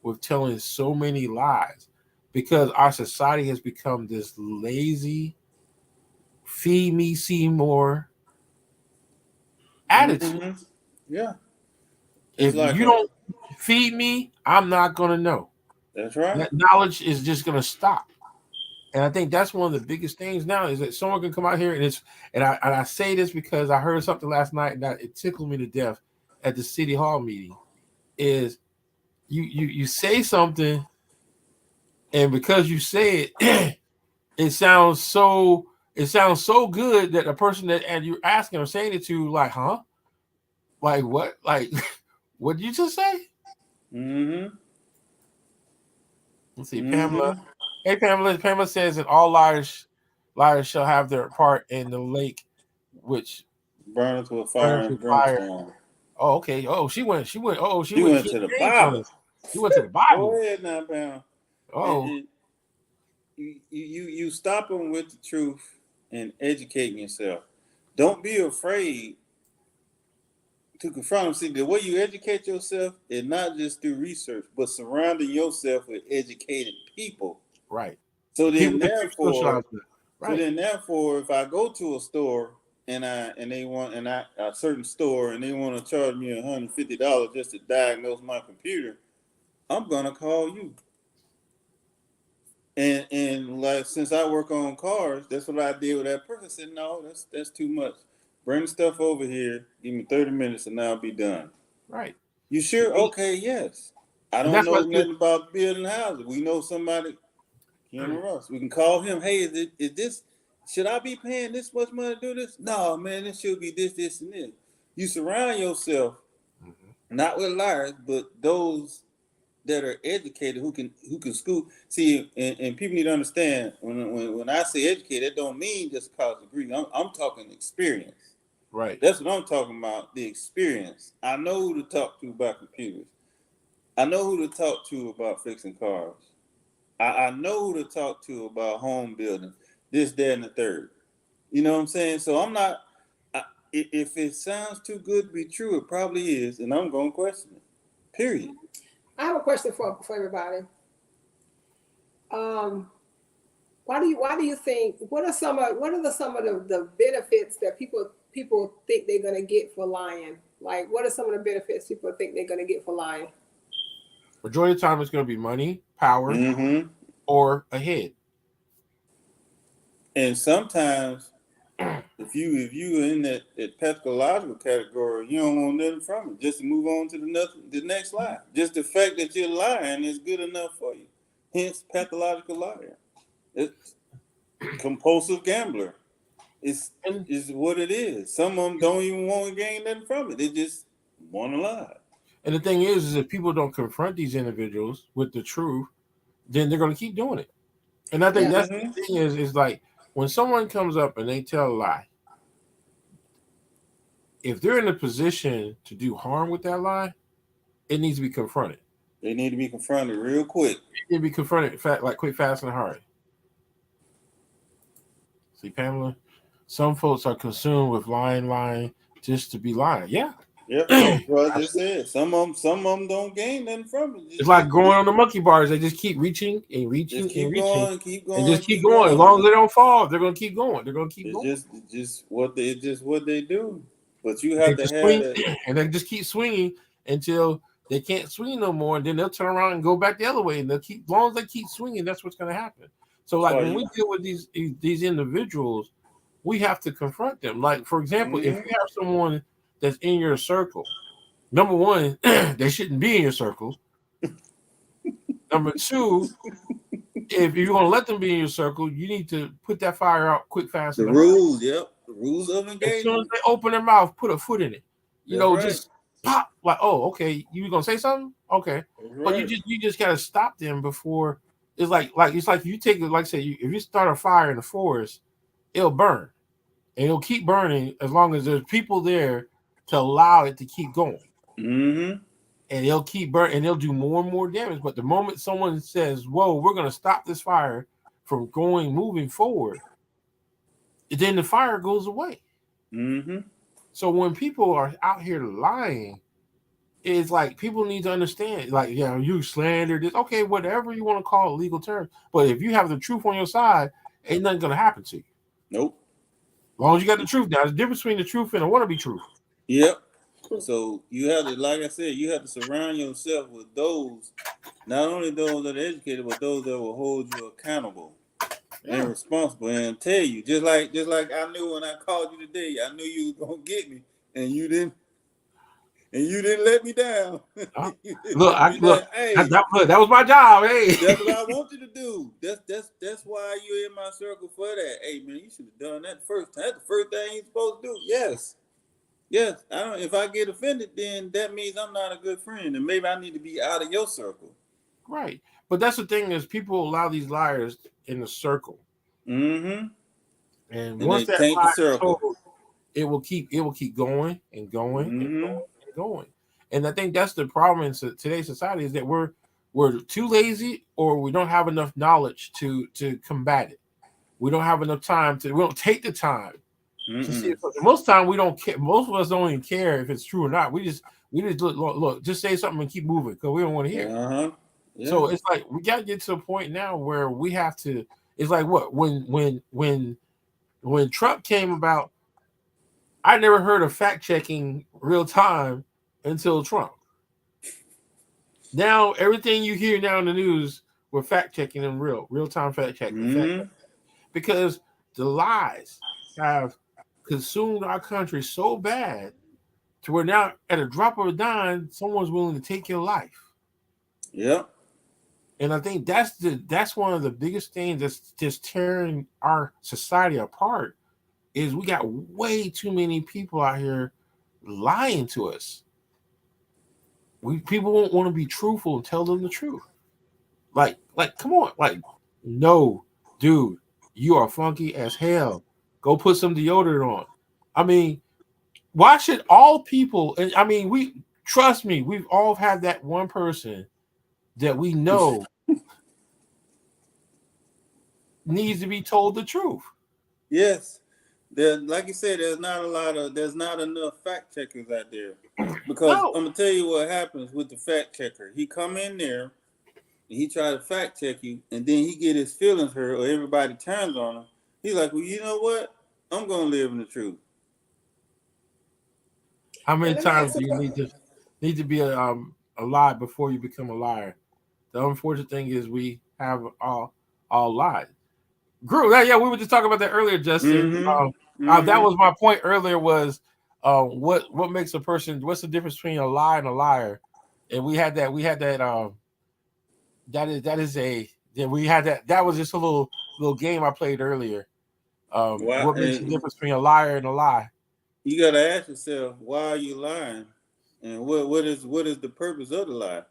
with telling so many lies because our society has become this lazy, feed me, see more attitude. Yeah. If you don't feed me, I'm not going to know. That's right. That knowledge is just going to stop. And I think that's one of the biggest things now is that someone can come out here and I say this because I heard something last night and it tickled me to death at the city hall meeting. Is you say something, and because you say it, it sounds so good that the person that you're asking or saying it to, like, huh? Like what? Like what did you just say? Mm-hmm. Let's see, Pamela. Hey, Pamela. Pamela says that all liars shall have their part in the lake, which burns with fire and brimstone. Oh, okay. Oh, she went. Oh, she went to the Bible. She went to the Bible. Go ahead now, Pam. Oh, you stop them with the truth and educating yourself. Don't be afraid to confront them. See, the way you educate yourself is not just through research, but surrounding yourself with educated people. Right. So then, therefore, if I go to a store and a certain store and they want to charge me $150 just to diagnose my computer, I'm gonna call you. And like, since I work on cars, that's what I did with that person. I said, no, that's too much. Bring the stuff over here. Give me 30 minutes and I'll be done. Right. You sure? Okay, yes. I don't know nothing about building houses. We know somebody, Russ. We can call him. Hey, is this, should I be paying this much money to do this? No, man, it should be this, and this. You surround yourself, not with liars, but those that are educated who can school. See, and people need to understand when I say educated, that don't mean just college degree. I'm talking experience. Right. That's what I'm talking about. The experience. I know who to talk to about computers. I know who to talk to about fixing cars. I know who to talk to about home building. This, that, and the third. You know what I'm saying? So I'm not. If it sounds too good to be true, it probably is, and I'm gonna question it. Period. I have a question for everybody. Why do you think? What are some of the benefits that people think they're gonna get for lying? Like, what are some of the benefits people think they're gonna get for lying? Majority of the time, it's going to be money, power, or a head. And sometimes, if you in that pathological category, you don't want nothing from it. Just to move on to the next lie. Just the fact that you're lying is good enough for you. Hence, pathological liar. It's compulsive gambler. It's what it is. Some of them don't even want to gain nothing from it. They just want to lie. And the thing is if people don't confront these individuals with the truth, then they're going to keep doing it. And I think that's the thing is like when someone comes up and they tell a lie, if they're in a position to do harm with that lie, it needs to be confronted. They need to be confronted real quick. They need to be confronted quick, fast, and hard. See, Pamela, some folks are consumed with lying just to be lying. Yeah. Yep, that's what I just said. Some of them don't gain nothing from it. It's like going on the monkey bars. They just keep reaching and reaching and reaching. Going, and just keep going. As long as they don't fall, they're going to keep going. They're going to keep going. It's just what they do. But you have to have that. And they just keep swinging until they can't swing no more. And then they'll turn around and go back the other way. And they'll keep, as long as they keep swinging, that's what's going to happen. So, like, when we deal with these individuals, we have to confront them. Like, for example, if you have someone that's in your circle, number one, they shouldn't be in your circle. Number two, if you're going to let them be in your circle, you need to put that fire out quick, fast. The rules, the rules of engagement. As soon as they open their mouth, put a foot in it. Just pop. Like, oh, okay, you going to say something? Okay, but you just got to stop them before. It's like you take it. Like say, if you start a fire in the forest, it'll burn, and it'll keep burning as long as there's people there to allow it to keep going. And they'll keep burning, and they'll do more and more damage. But the moment someone says, "Whoa, we're going to stop this fire from moving forward," then the fire goes away. So when people are out here lying, it's like people need to understand, like, you slander this, okay, whatever you want to call it, legal terms. But if you have the truth on your side, ain't nothing going to happen to you. Nope. As long as you got the truth. Now, there's a difference between the truth and a wannabe truth. Yep. So you have to, like I said, you have to surround yourself with those, not only those that are educated, but those that will hold you accountable and responsible and tell you. Just like I knew when I called you today, I knew you was gonna get me, and you didn't let me down. That was my job. Hey, that's what I want you to do. That's why you're in my circle for that. Hey man, you should have done that first time. That's the first thing you're supposed to do. Yes. Yes, I don't. If I get offended, then that means I'm not a good friend, and maybe I need to be out of your circle. Right, but that's the thing is people allow these liars in the circle, Mm-hmm. and And once they that taint the lie is circle. told, it will keep going and going and Mm-hmm. going and going. And I think that's the problem in today's society is that we're too lazy or we don't have enough knowledge to combat it. We don't have enough time we don't take the time to see it. Most time we don't care. Most of us don't even care if it's true or not. We just look just say something and keep moving because we don't want to hear it. Uh-huh. Yeah. So it's like we got to get to a point now where we have to. It's like what when Trump came about, I never heard of fact checking real time until Trump. Now everything you hear now in the news, we're fact checking in real time fact checking, because the lies have consumed our country so bad to where now at a drop of a dime, someone's willing to take your life. Yep. And I think that's one of the biggest things that's just tearing our society apart is we got way too many people out here lying to us. People won't want to be truthful and tell them the truth. Like, come on, like, no, dude, you are funky as hell. Go put some deodorant on. I mean, why should all people? And I mean, trust me, we've all had that one person that we know needs to be told the truth. Yes. Like you said, there's not enough fact checkers out there. Because I'm gonna tell you what happens with the fact checker. He come in there and he try to fact check you, and then he get his feelings hurt, or everybody turns on him. He's like, well, you know what? I'm gonna live in the truth. How many times do you need to be a lie before you become a liar? The unfortunate thing is we have all lied. Group, yeah, we were just talking about that earlier, Justin. That was my point earlier. Was what makes a person? What's the difference between a lie and a liar? And we had that. That was just a little game I played earlier. What makes the difference between a liar and a lie? You gotta ask yourself, why are you lying, and what is the purpose of the lie?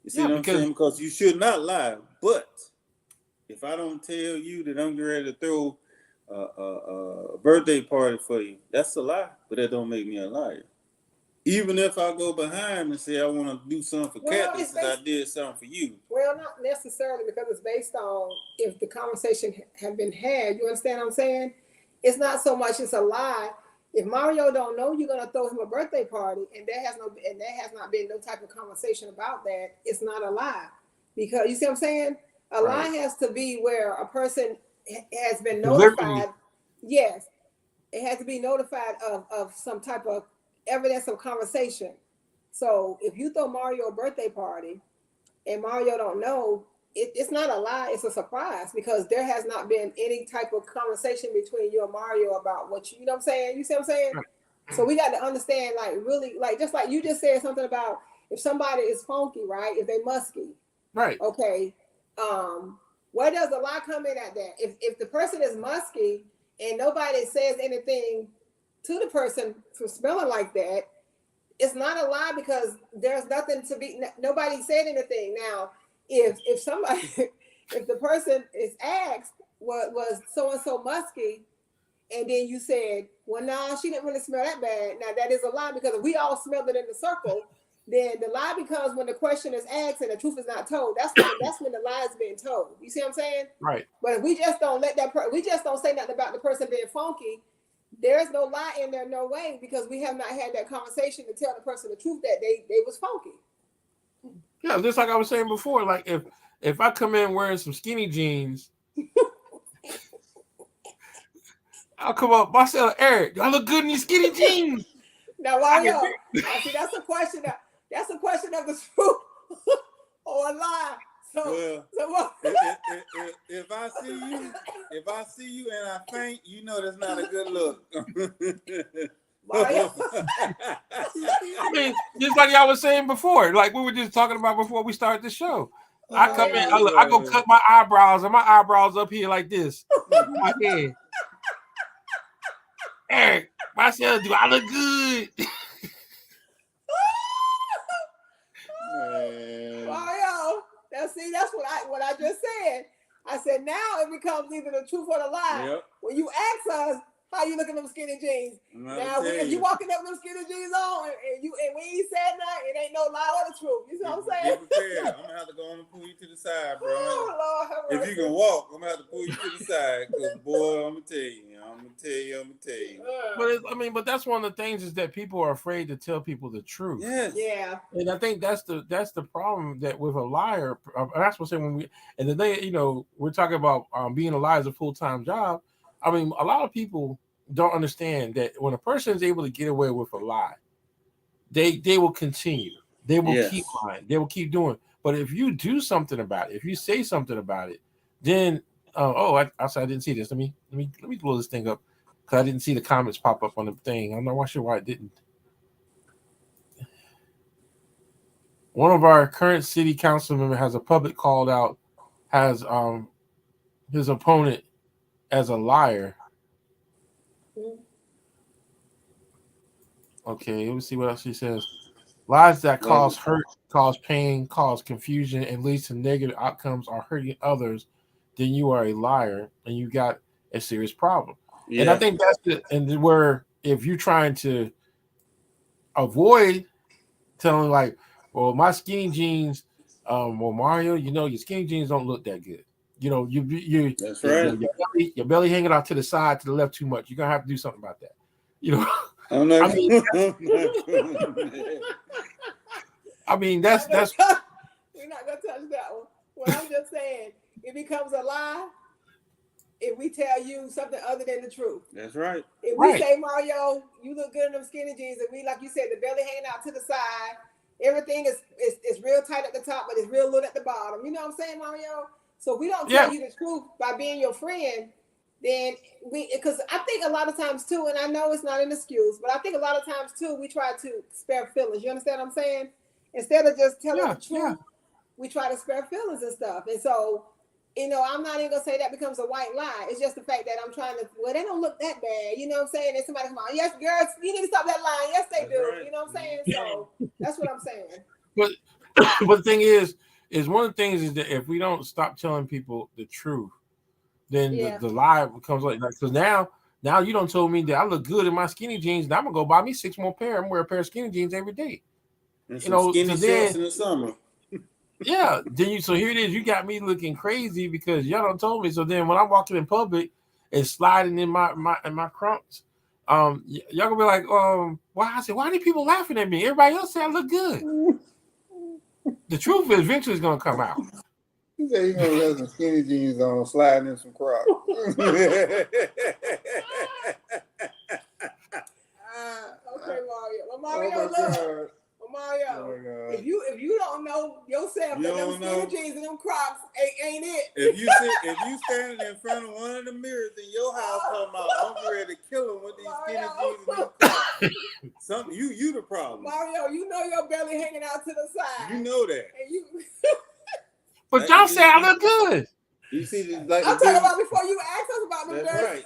You see what I'm saying? Because you should not lie. But if I don't tell you that I'm ready to throw a birthday party for you, that's a lie. But that don't make me a liar. Even if I go behind and say I want to do something for Kathy, I did something for you. Well, not necessarily, because it's based on if the conversation had been had. You understand what I'm saying? It's not so much it's a lie. If Mario don't know you're gonna throw him a birthday party, and there has not been no type of conversation about that, it's not a lie. Because you see what I'm saying? A lie has to be where a person has been notified. Yes, it has to be notified of some type of evidence of conversation. So if you throw Mario a birthday party and Mario don't know, it's not a lie, it's a surprise, because there has not been any type of conversation between you and Mario about what you know what I'm saying? You see what I'm saying? So we got to understand, like, really, like, just like you just said something about if somebody is funky, right? If they musky. Right. Okay. Where does the lie come in at that? If the person is musky and nobody says anything to the person for smelling like that, it's not a lie, because there's nothing to be, nobody said anything. Now, if somebody, if the person is asked what was so-and-so musky, and then you said, well, no, she didn't really smell that bad. Now that is a lie, because if we all smelled it in the circle, then the lie becomes when the question is asked and the truth is not told. That's when the lie is being told. You see what I'm saying? Right. But if we just don't let we just don't say nothing about the person being funky, there's no lie in there, no way, because we have not had that conversation to tell the person the truth that they was funky. Yeah, just like I was saying before, like if I come in wearing some skinny jeans, I'll come up myself, Eric, I look good in these skinny jeans. Now, why see, that's a question. That's a question of the truth or a lie. So, if I see you and I faint, you know that's not a good look. I mean, just like I was saying before, like we were just talking about before we started the show. I come in, I go cut my eyebrows, and my eyebrows up here like this, my head. Eric, myself, do I look good? Mario, that's what I just said. I said now it becomes either the truth or the lie. Yep. When you ask us how you look at them skinny jeans, now if you walking up with them skinny jeans on and we ain't said nothing, it ain't no lie or the truth. You see what I'm saying? Get prepared. I'm gonna have to go on and pull you to the side, bro. Oh, Lord, if you can walk, I'm gonna have to pull you to the side, because boy, I'm gonna tell you. But that's one of the things is that people are afraid to tell people the truth. Yes. Yeah. And I think that's the problem that with a liar. That's what I'm saying and the day we're talking about being a liar is a full-time job. I mean, a lot of people don't understand that when a person is able to get away with a lie, they will continue. They will keep lying. They will keep doing. But if you do something about it, if you say something about it, then I didn't see this. Let me blow this thing up because I didn't see the comments pop up on the thing. I'm not sure why it didn't. One of our current city council members has a public called out, has his opponent as a liar. Okay, let me see what else she says. Lies that cause hurt, cause pain, cause confusion, and leads to negative outcomes are hurting others, then you are a liar and you got a serious problem. Yeah. And I think that's where if you're trying to avoid telling like, well, my skinny jeans, well, Mario, your skinny jeans don't look that good. That's right. Your belly hanging out to the side, to the left too much. You're gonna have to do something about that. I'm not. I mean, that's. We're not gonna touch that one. What I'm just saying, it becomes a lie if we tell you something other than the truth. That's right. If we say, Mario, you look good in them skinny jeans, and we, like you said, the belly hanging out to the side, everything is real tight at the top, but it's real little at the bottom. You know what I'm saying, Mario? So if we don't tell you the truth by being your friend, then because I think a lot of times too, and I know it's not an excuse, but I think a lot of times too, we try to spare feelings. You understand what I'm saying? Instead of just telling the truth, we try to spare feelings and stuff. And so, I'm not even gonna say that becomes a white lie. It's just the fact that I'm trying to, they don't look that bad. You know what I'm saying? And somebody come on, yes, girls, you need to stop that lying. Yes, they do. Right. You know what I'm saying? So that's what I'm saying. But the thing is one of the things is that if we don't stop telling people the truth, then the lie becomes like because now you don't told me that I look good in my skinny jeans. Now I'm gonna go buy me 6 more pair. I'm gonna wear a pair of skinny jeans every day. And skinny shorts in the summer. Yeah. So here it is. You got me looking crazy because y'all don't told me. So then when I'm walking in public and sliding in my crunks, y'all gonna be like, why? I said, why are these people laughing at me? Everybody else say I look good. The truth eventually is gonna come out. He said he's gonna have some skinny jeans on, sliding in some Crocs. Okay, Mario. Well, Mario, look. Mario, if you don't know yourself that them skinny jeans and them Crocs ain't it. If you standing in front of one of the mirrors in your house talking about I'm ready to kill him with these skinny jeans and them Crocs, you the problem. Mario, you know your belly hanging out to the side. You know that. And you but y'all say I look good. You see I'm talking about before you ask us about them That's dirty. Right.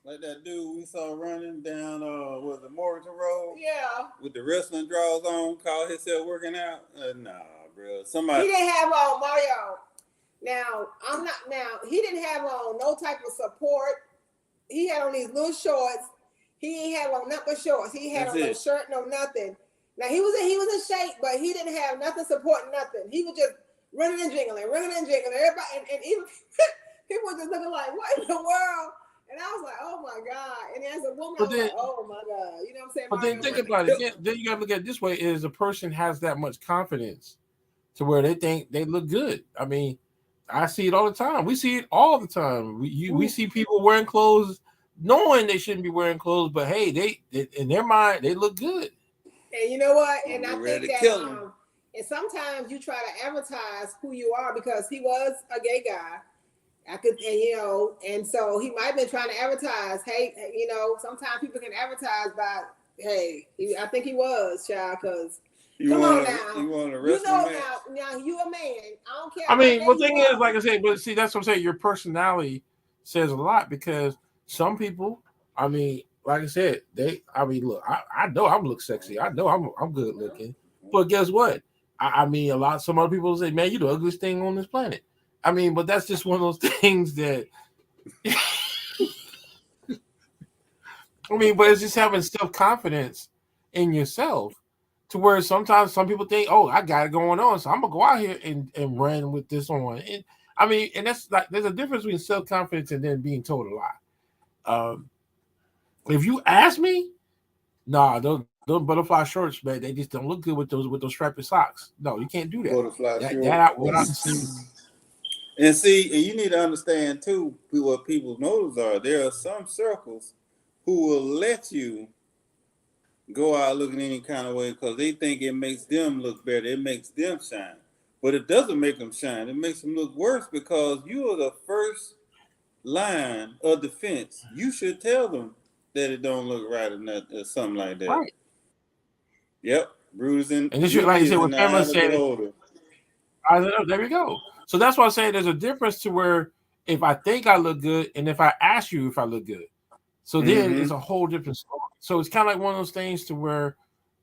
Like that dude we saw running down was it Morgan Road? Yeah. With the wrestling drawers on, called himself working out. Nah, bro. Somebody he didn't have on Mario. He didn't have on no type of support. He had on these little shorts. He ain't have on nothing but shorts. He had on no shirt, no nothing. Now he was in shape, but he didn't have nothing supporting nothing. He was just running and jingling. Everybody and even people were just looking like, what in the world? And I was like, oh my God. And as a woman, I was like, oh my God. You know what I'm saying? But then think about it. Then you gotta look at it this way: is a person has that much confidence to where they think they look good. I mean, I see it all the time. We see it all the time. We see people wearing clothes knowing they shouldn't be wearing clothes, but hey, they in their mind they look good. And you know what? And I think that and sometimes you try to advertise who you are because he was a gay guy. And so he might have been trying to advertise. Hey, sometimes people can advertise by, hey, I think he was, child, because come on now. You want to wrestle now you a man. I don't care. I mean, the thing is, like I said, but see, that's what I'm saying. Your personality says a lot because some people I mean, like I said, look, I know I'm look sexy. I know I'm good looking. But guess what? I mean, some other people say, man, you're the ugliest thing on this planet. I mean, but that's just one of those things that I mean, but it's just having self-confidence in yourself to where sometimes some people think, oh, I got it going on, so I'm gonna go out here and run with this on. And I mean, and that's like there's a difference between self-confidence and then being told a lie. If you ask me, nah, those butterfly shorts, man, they just don't look good with those strappy socks. No, you can't do that. Butterfly shorts. And see, and you need to understand too what people's motives are. There are some circles who will let you go out looking any kind of way because they think it makes them look better. It makes them shine. But it doesn't make them shine. It makes them look worse because you are the first line of defense. You should tell them that it don't look right or something like that. Right. Yep. Bruising. And this is like you said, what Pamela said. There we go. So that's why I'm saying there's a difference to where if I think I look good and if I ask you if I look good. So then it's a whole different story. So it's kind of like one of those things to where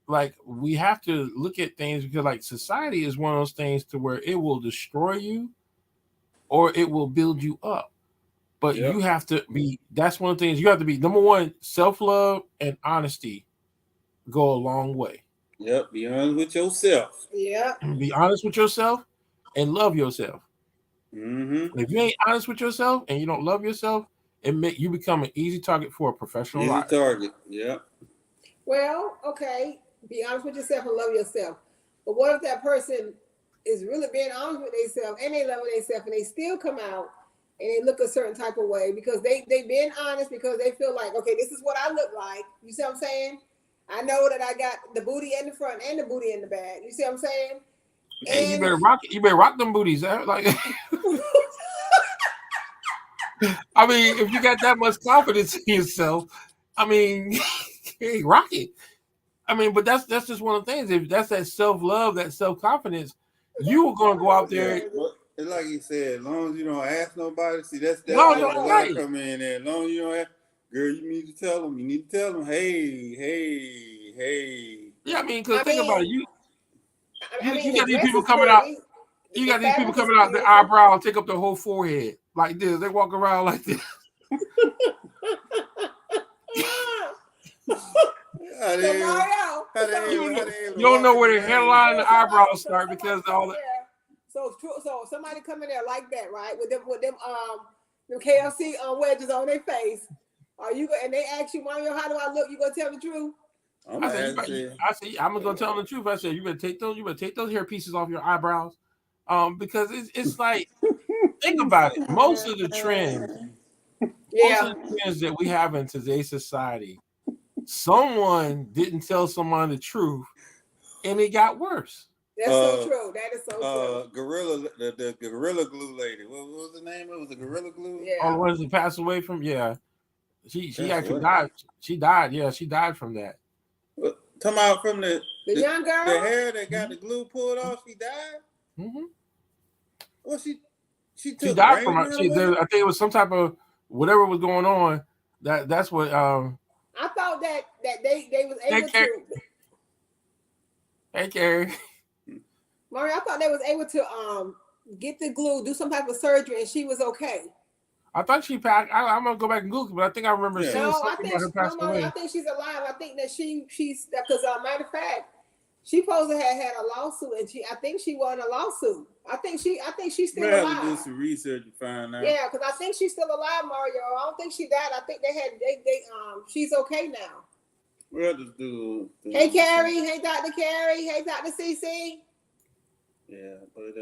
like we have to look at things because like society is one of those things to where it will destroy you or it will build you up. But you have to be, that's one of the things you have to be. Number one, self-love and honesty go a long way. Yep. Be honest with yourself. Yeah. Be honest with yourself and love yourself. If you ain't honest with yourself and you don't love yourself, you become an easy target for a professional liar. Easy target, yeah. Well, okay, be honest with yourself and love yourself. But what if that person is really being honest with themselves and they love themselves and they still come out and they look a certain type of way because they being honest because they feel like, okay, this is what I look like. You see what I'm saying? I know that I got the booty in the front and the booty in the back. You see what I'm saying? And you better rock it. You better rock them booties. Like, I mean, if you got that much confidence in yourself, I mean, hey, rock it. I mean, but that's just one of the things. If that's that self-love, that self-confidence, you are going to go out there. It's like you said, as long as you don't ask nobody, see, that's right. Come in there. As long as you don't ask, girl, you need to tell them. You need to tell them, hey. Yeah, I mean, because think about it. You got these people coming out. You got these people coming out the eyebrow, take up the whole forehead like this. They walk around like this. You don't know where the hairline and the eyebrows start because of all that. So somebody come in there like that, right? With them KFC wedges on their face. Are you and they ask you, Mario, how do I look? You gonna tell the truth? I'm gonna tell them the truth. I said you better take those hair pieces off your eyebrows. Because it's like think about it. Most of the trends that we have in today's society, someone didn't tell someone the truth, and it got worse. That's so true. That is so true. The Gorilla Glue lady. What was the name? It was the Gorilla Glue. Yeah. Oh, was it passed away from? Yeah. She actually died. She died. Yeah, she died from that. Come out from the young girl. The hair that got the glue pulled off. She died. Well, she died from. I think it was some type of whatever was going on. That's what. I thought that they was able to. Hey, Carrie. Mario, I thought they was able to get the glue, do some type of surgery, and she was okay. I thought she passed. I'm gonna go back and Google, but I think I remember seeing something about her passing away. I think she's alive. I think that she's because matter of fact, she supposed to have had a lawsuit, and I think she won a lawsuit. I think she's still alive. Have to do some research to find out. Yeah, because I think she's still alive, Mario. I don't think she died. I think she's okay now. We'll just do. Hey, Carrie. Hey, Dr. Carrie. Hey, Dr. CC. Yeah, but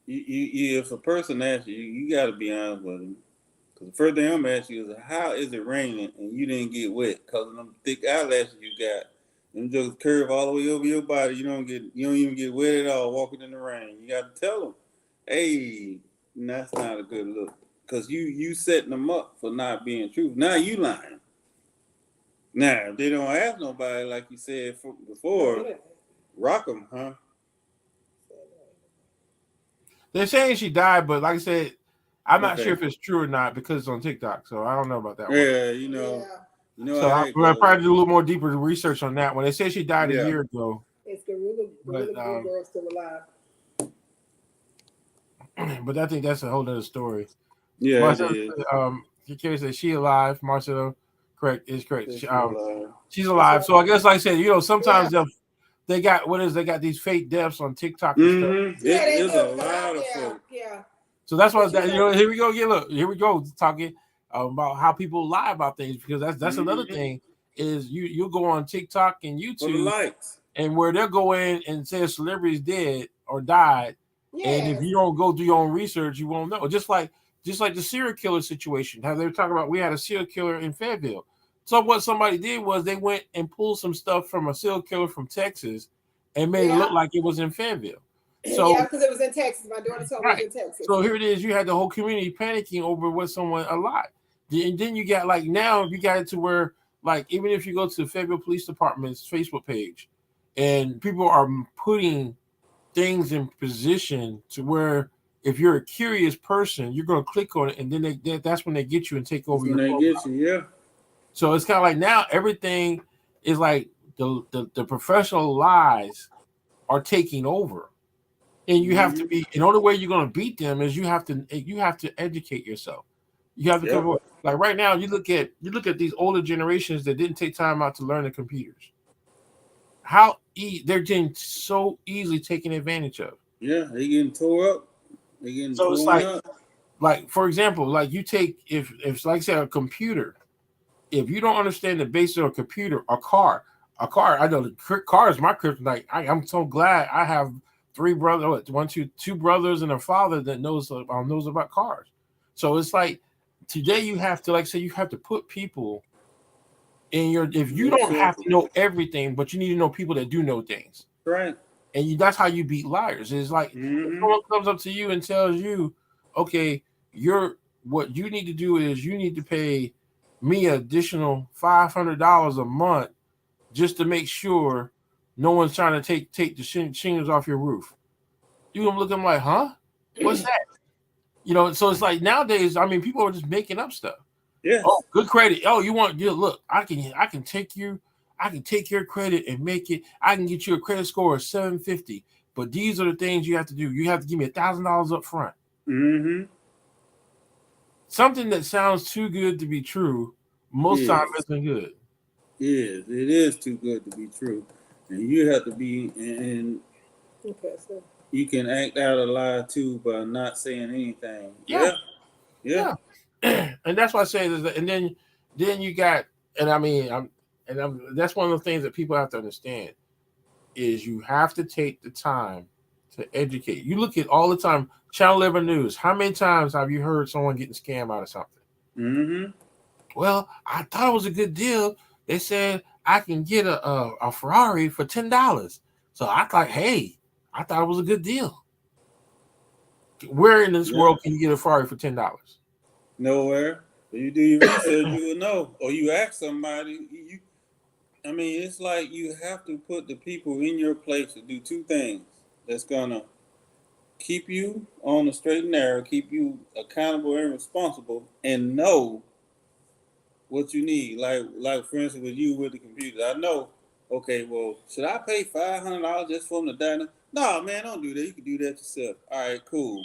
you if a person asks you, you got to be honest with them. Because the first thing I'm asking you is, how is it raining and you didn't get wet? Because of them thick eyelashes you got, them just curve all the way over your body. You don't even get wet at all walking in the rain. You got to tell them, hey, that's not a good look. Because you setting them up for not being true. Now you lying. Now, if they don't ask nobody, like you said before, rock them, huh? They're saying she died, but like I said, I'm not sure if it's true or not because it's on TikTok, so I don't know about that. Yeah, you know, You know, so I'm gonna probably do a little more deeper research on that one. They say she died a year ago. It's Gorilla Girl still alive. But I think that's a whole other story. Yeah, Marcelo, it is. Carrie said she alive. Marcelo, correct, is correct. Alive. She's alive. So I guess, like I said, sometimes they got they got these fake deaths on TikTok and stuff. Yeah, there's a lot of folk. Yeah. So that's why here we go. Here we go talking about how people lie about things, because that's another thing is you'll go on TikTok and YouTube and where they'll go in and say a celebrity's dead or died. And if you don't go do your own research, you won't know. Just like the serial killer situation. How they were talking about, we had a serial killer in Fayetteville. So what somebody did was they went and pulled some stuff from a serial killer from Texas and made it look like it was in Fayetteville. So because it was in Texas. My daughter told me it was in Texas. So here it is. You had the whole community panicking over what someone a lot. And then you got now you got it to where even if you go to the Fayetteville Police Department's Facebook page, and people are putting things in position to where if you're a curious person, you're going to click on it, and then that's when they get you and take over your profile. They get you, yeah. So it's kind of like now everything is like the professional lies are taking over, and you have to be. The only way you're going to beat them is you have to educate yourself. You have to come like right now. You look at these older generations that didn't take time out to learn the computers. How they're getting so easily taken advantage of. Yeah, they getting tore up. They getting so it's like for example, like you take if like I said a computer, if you don't understand the basics of a computer, a car. I know the car is my kryptonite. I'm so glad I have two brothers and a father that knows about cars. So it's like today you have to, like say, you have to put people in your. If you don't have to know everything, but you need to know people that do know things, right? And that's how you beat liars. It's like if someone comes up to you and tells you, okay, what you need to do is you need to pay me additional $500 a month just to make sure no one's trying to take the shingles off your roof. You gonna look at them like, huh? What's that? So it's like nowadays, I mean, people are just making up stuff. Yeah. Oh, good credit. Oh, look, I can take your credit and make it. I can get you a credit score of 750. But these are the things you have to do. You have to give me $1,000 up front. Something that sounds too good to be true, most times isn't good. It is too good to be true, and you have to be and you can act out a lie too by not saying anything. Yeah. And that's why I say this. And then you got, and I mean, that's one of the things that people have to understand is you have to take the time to educate. You look at all the time, Channel 11 News. How many times have you heard someone getting scammed out of something? Well, I thought it was a good deal. They said I can get a Ferrari for $10. So I thought, hey, I thought it was a good deal. Where in this world can you get a Ferrari for $10? Nowhere. When you do your research, you will know. Or you ask somebody. I mean, it's like you have to put the people in your place to do two things that's gonna keep you on the straight and narrow, keep you accountable and responsible, and know what you need. Like for instance, with you with the computer, I know. Okay, well, should I pay $500 just for them to die? No, man, don't do that. You can do that yourself. All right, cool.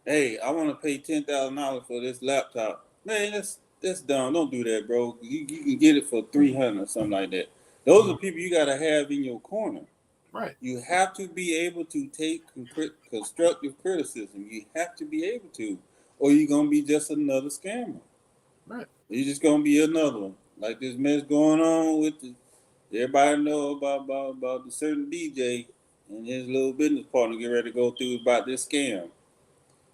Hey, I want to pay $10,000 for this laptop. Man, that's dumb. Don't do that, bro. You can get it for $300 or something like that. Those are people you got to have in your corner. Right. You have to be able to take constructive criticism. You have to be able to, or you're gonna be just another scammer. Right. You're just gonna be another one. Like this mess going on with everybody know about the certain DJ and his little business partner get ready to go through about this scam.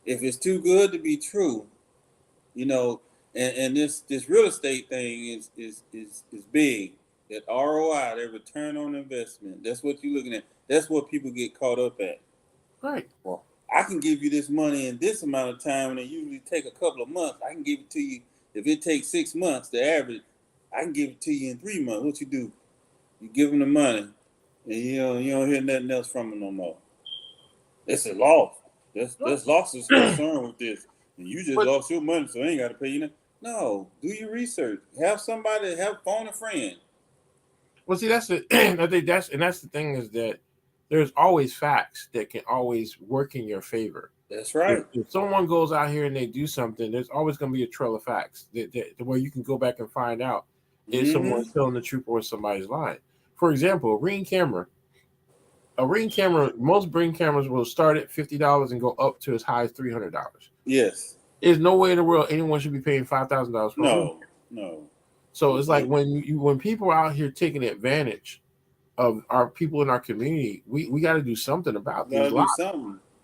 If it's too good to be true, and this real estate thing is big. That ROI, that return on investment, that's what you're looking at. That's what people get caught up at. Right. Well, I can give you this money in this amount of time, and it usually take a couple of months. I can give it to you. If it takes 6 months, the average, I can give it to you in 3 months. What you do? You give them the money, and you don't hear nothing else from them no more. It's a loss. That's loss is concerned with this. And you just lost your money, so I ain't got to pay you nothing. No, do your research. Have somebody, phone a friend. Well, see, that's the I think that's the thing is that there's always facts that can always work in your favor. That's right. If someone goes out here and they do something, there's always going to be a trail of facts where you can go back and find out if someone's telling the truth or somebody's lying. For example, a Ring camera, most Ring cameras will start at $50 and go up to as high as $300. Yes. There's no way in the world anyone should be paying $5,000 for no, no. So it's like when people are out here taking advantage of our people in our community, we got to do something about these lies.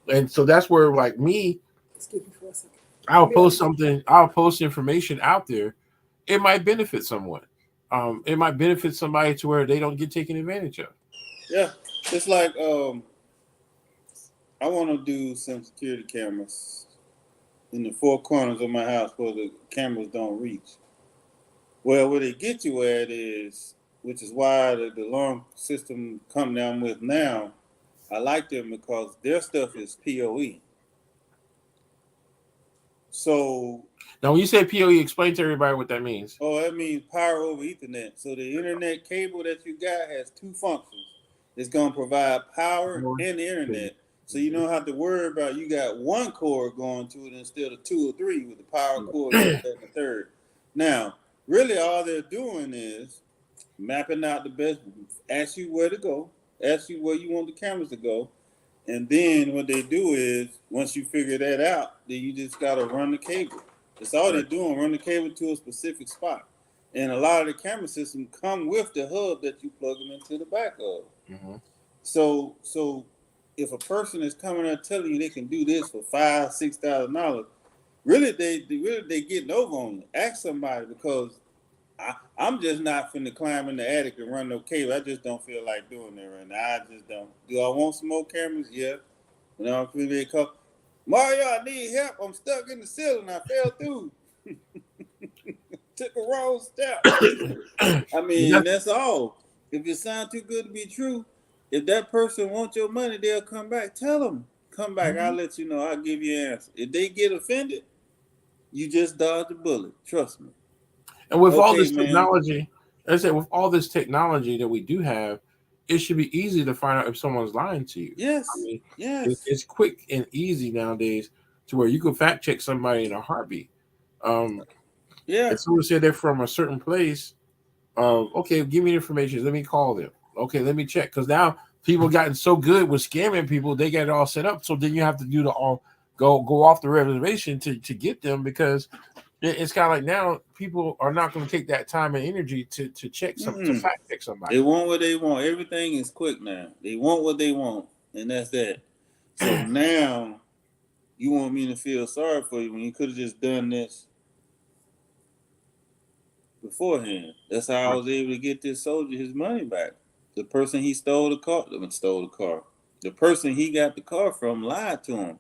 And so that's where, like me, I'll post something, I'll post information out there. It might benefit someone. It might benefit somebody to where they don't get taken advantage of. Yeah, it's like I want to do some security cameras in the four corners of my house where the cameras don't reach. Well, where they get you at is, which is why the alarm system come down with now, I like them because their stuff is PoE. So now, when you say PoE, explain to everybody what that means. Oh, that means power over Ethernet. So the internet cable that you got has two functions. It's going to provide power and the internet. So you don't have to worry about you got one cord going to it instead of two or three with the power cord and the third. Now, really all they're doing is mapping out the best, ask you where to go, ask you where you want the cameras to go. And then what they do is, once you figure that out, then you just got to run the cable. That's all they're doing, run the cable to a specific spot. And a lot of the camera systems come with the hub that you plug them into the back of. Mm-hmm. So if a person is coming and telling you they can do this for $5,000-$6,000, really they getting over on you. Ask somebody, because I'm just not finna climb in the attic and run no cable. I just don't feel like doing that right now. I just don't. Do I want some more cameras? Yeah. You know, they call Mario, I need help. I'm stuck in the ceiling. I fell through. Took a wrong step. I mean, that's all. If it sounds too good to be true, if that person wants your money, they'll come back. Tell them, come back. Mm-hmm. I'll let you know. I'll give you an answer. If they get offended, you just dodge the bullet. Trust me. And with all this technology, I said, with all this technology that we do have, it should be easy to find out if someone's lying to you. Yes. I mean, yes. It's quick and easy nowadays to where you can fact check somebody in a heartbeat. Yeah. If someone said they're from a certain place, okay, give me the information. Let me call them. Okay, let me check. Because now people gotten so good with scamming people, they get it all set up. So then you have to do go off the reservation to get them, because it's kind of like now people are not going to take that time and energy to check something, to fact check somebody. They want what they want. Everything is quick now. They want what they want, and that's that. So now you want me to feel sorry for you when you could have just done this beforehand. That's how I was able to get this soldier his money back. The person he stole the car. The person he got the car from lied to him.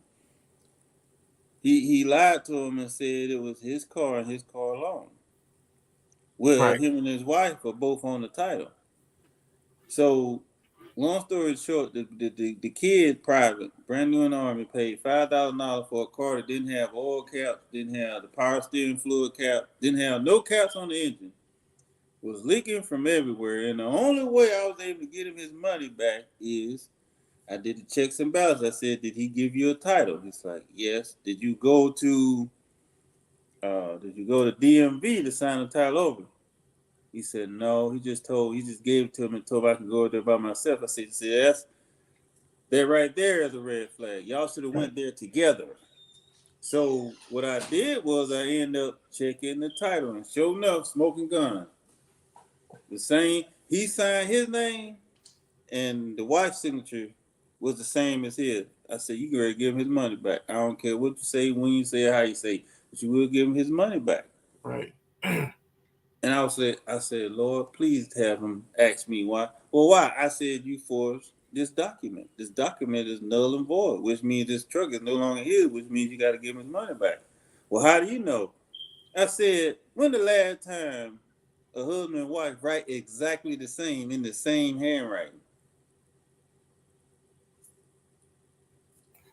He lied to him and said it was his car and his car alone. Well, him and his wife are both on the title. So, long story short, the kid, private, brand new in the Army, paid $5,000 for a car that didn't have oil caps, didn't have the power steering fluid cap, didn't have no caps on the engine, was leaking from everywhere. And the only way I was able to get him his money back is I did the checks and balances. I said, did he give you a title? He's like, yes. Did you go to DMV to sign the title over? He said, no. He just gave it to him and told me I could go there by myself. I said, that right there is a red flag. Y'all should have went there together. So what I did was I ended up checking the title, and sure enough, smoking gun. The same, he signed his name, and the wife's signature was the same as his. I said, you gotta give him his money back. I don't care what you say, when you say, how you say, but you will give him his money back. Right. And I said, Lord, please have him ask me why. Well, why? I said, you forged this document. This document is null and void, which means this truck is no longer his, which means you got to give him his money back. Well, how do you know? I said, when the last time a husband and wife write exactly the same in the same handwriting?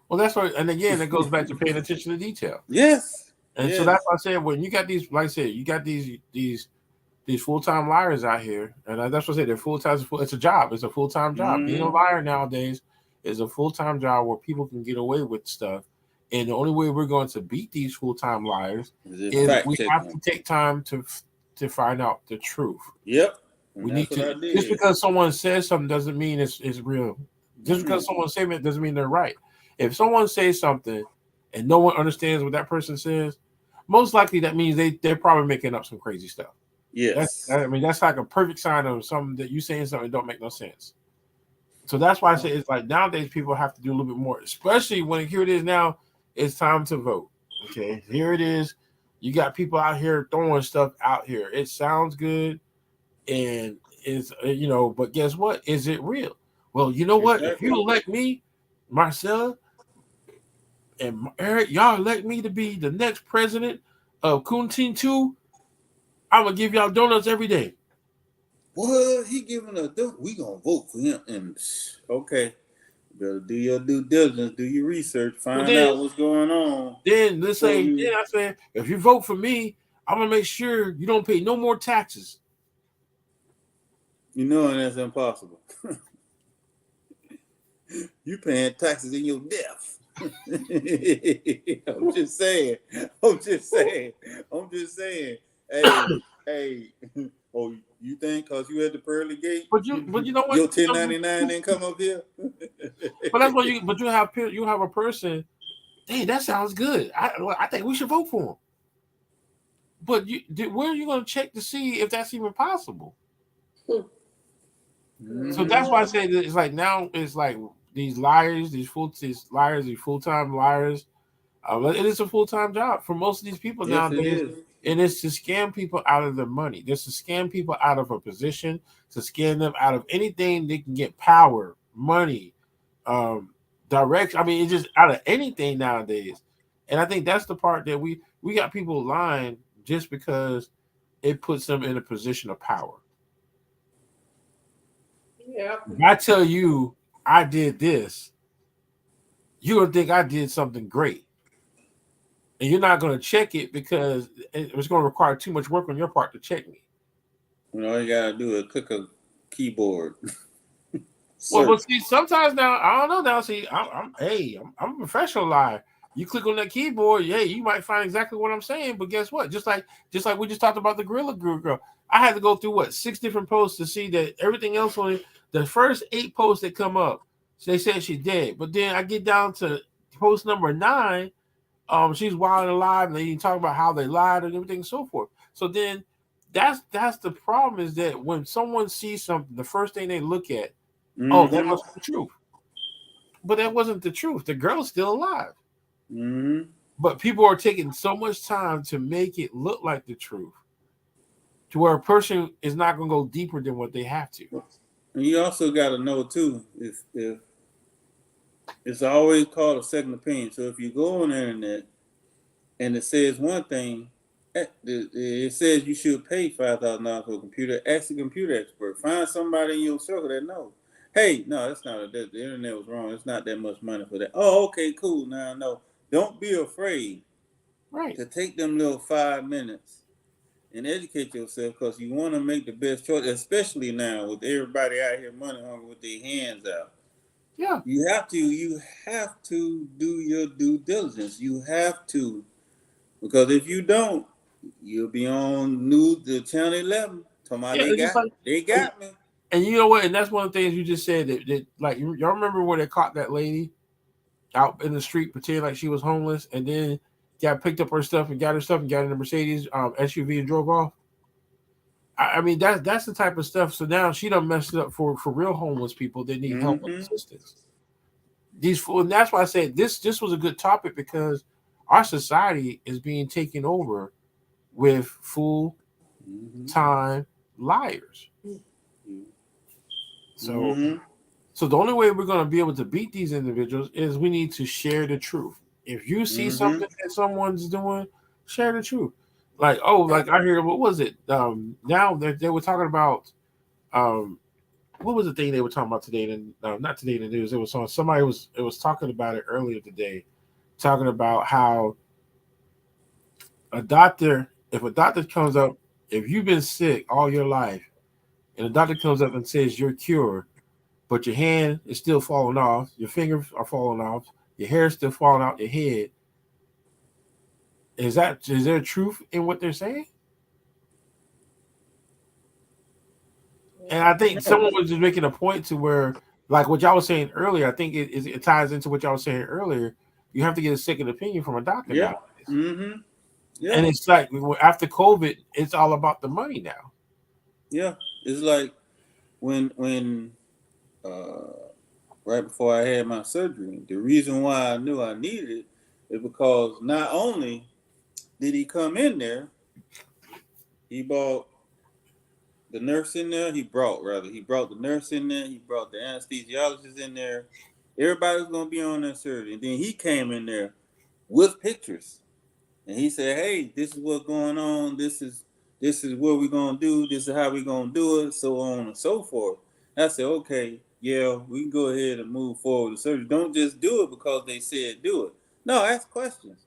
Well, that's right. And again, it goes back to paying attention to detail. Yes. And so that's why I said when you got these, like I said, you got these full-time liars out here, and that's what I said. They're full-time. It's a job. It's a full-time job. Mm-hmm. Being a liar nowadays is a full-time job where people can get away with stuff. And the only way we're going to beat these full-time liars is we have to take time to find out the truth. Yep. We need to. Just because someone says something doesn't mean it's real. Just because someone says it doesn't mean they're right. If someone says something and no one understands what that person says, most likely that means they're probably making up some crazy stuff. Yes. That's like a perfect sign of something that you saying something that don't make no sense. So that's why I say it's like nowadays people have to do a little bit more, especially when here it is now, it's time to vote. Okay, here it is. You got people out here throwing stuff out here. It sounds good, and it's but guess what? Is it real? Well, you know what? If you elect me, Marcella, and Eric, y'all elect me to be the next president of Kuntin 2, I'm gonna give y'all donuts every day. Well, he giving us donut. We gonna vote for him. And okay, better do your due diligence, do your research, find out what's going on. Then let's say, I said, if you vote for me, I'm gonna make sure you don't pay no more taxes. And that's impossible. You paying taxes in your death. I'm just saying. Hey. Oh, you think because you at the pearly gate? But you know what? Your 1099 didn't come up here. But that's what you have a person. Hey, that sounds good. I think we should vote for him. But where are you going to check to see if that's even possible? Mm-hmm. So that's why I say that it's like now it's like these liars, these full-time liars. It is a full-time job for most of these people nowadays. And it's to scam people out of their money. It's to scam people out of a position, to scam them out of anything they can get power, money, direction. I mean, it's just out of anything nowadays. And I think that's the part that we got people lying just because it puts them in a position of power. Yeah. If I tell you I did this, you're going to think I did something great. And you're not going to check it because it's going to require too much work on your part to check me. All you got to do is click a keyboard. Well, but see, sometimes now, I don't know now. See, I'm a professional liar. You click on that keyboard, you might find exactly what I'm saying. But guess what? Just like we just talked about the Gorilla Girl. I had to go through 6 different posts to see that everything else on it, the first 8 posts that come up, they said she's dead. But then I get down to post number 9. She's wild and alive, and they talk about how they lied and everything and so forth. So then that's the problem, is that when someone sees something, the first thing they look at, that must be the truth. But that wasn't the truth. The girl's still alive. Mm-hmm. But people are taking so much time to make it look like the truth, to where a person is not going to go deeper than what they have to. And you also got to know too, if it's always called a second opinion. So if you go on the internet and it says one thing, it says you should pay $5,000 for a computer. Ask a computer expert. Find somebody in your circle that knows. Hey, no, that's not the internet was wrong. It's not that much money for that. Oh, okay, cool. Now I know. Don't be afraid, to take them little 5 minutes and educate yourself, because you want to make the best choice, especially now with everybody out here money hungry with their hands out. Yeah, you have to do your due diligence. You have to, because if you don't, you'll be on the channel 11 talking about they got me. And you know what? And that's one of the things you just said that like y'all remember when they caught that lady out in the street pretending like she was homeless, and then picked up her stuff and got in the Mercedes SUV and drove off. I mean, that's the type of stuff. So now she done messed it up for real homeless people that need help and assistance. And that's why I said this was a good topic, because our society is being taken over with full-time liars. So the only way we're going to be able to beat these individuals is we need to share the truth. If you see something that someone's doing, share the truth. Like, like I hear, what was it? Now they were talking about, what was the thing they were talking about today? Not today in the news. It was on somebody was talking about it earlier today, talking about how if a doctor comes up, if you've been sick all your life, and a doctor comes up and says you're cured, but your hand is still falling off, your fingers are falling off, your hair is still falling out your head, is there truth in what they're saying? And I think someone was just making a point to where, like what y'all was saying earlier, I think it ties into what y'all was saying earlier. You have to get a second opinion from a doctor now. Mm-hmm. Yeah. And it's like after COVID, it's all about the money now. Yeah. It's like when right before I had my surgery, the reason why I knew I needed it is because not only did he come in there, he brought the nurse in there. He brought the nurse in there. He brought the anesthesiologist in there. Everybody was gonna be on that surgery, and then he came in there with pictures, and he said, "Hey, this is what's going on. This is what we're gonna do. This is how we're gonna do it, so on and so forth." And I said, "Okay, yeah, we can go ahead and move forward with the surgery. Don't just do it because they said do it. No, ask questions.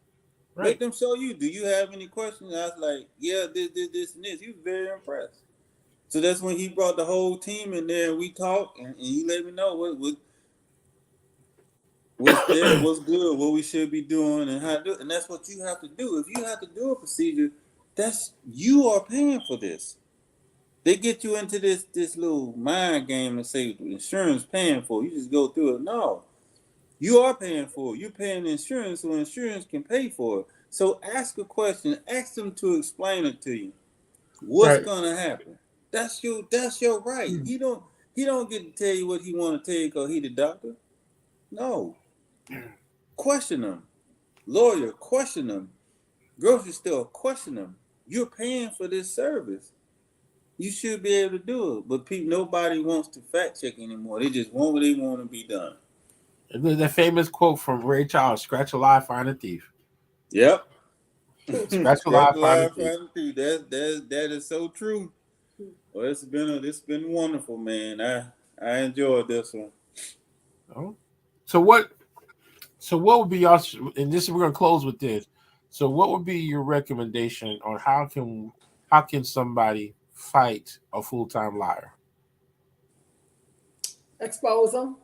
Right. Let them show you. Do you have any questions?" I was like, "Yeah, this, and this." He was very impressed. So that's when he brought the whole team in there, and we talked, and he let me know what's there, what's good, what we should be doing, and how to do it. And that's what you have to do. If you have to do a procedure, you are paying for this. They get you into this little mind game and say insurance paying for it. You just go through it. No, you are paying for it. You're paying the insurance, so insurance can pay for it. So ask a question. Ask them to explain it to you. What's gonna happen? That's your right. He don't get to tell you what he want to tell you because he the doctor. No. Question them. Lawyer, question them. Grocery store, question them. You're paying for this service. You should be able to do it. But nobody wants to fact check anymore. They just want what they want to be done. The famous quote from Ray Charles: "Scratch a lie, find a thief." Yep. Scratch a lie, find a thief. That is so true. Well, it's been wonderful, man. I enjoyed this one. Oh. So what would be your, and this we're gonna close with this. So what would be your recommendation on how can somebody fight a full-time liar? Expose them.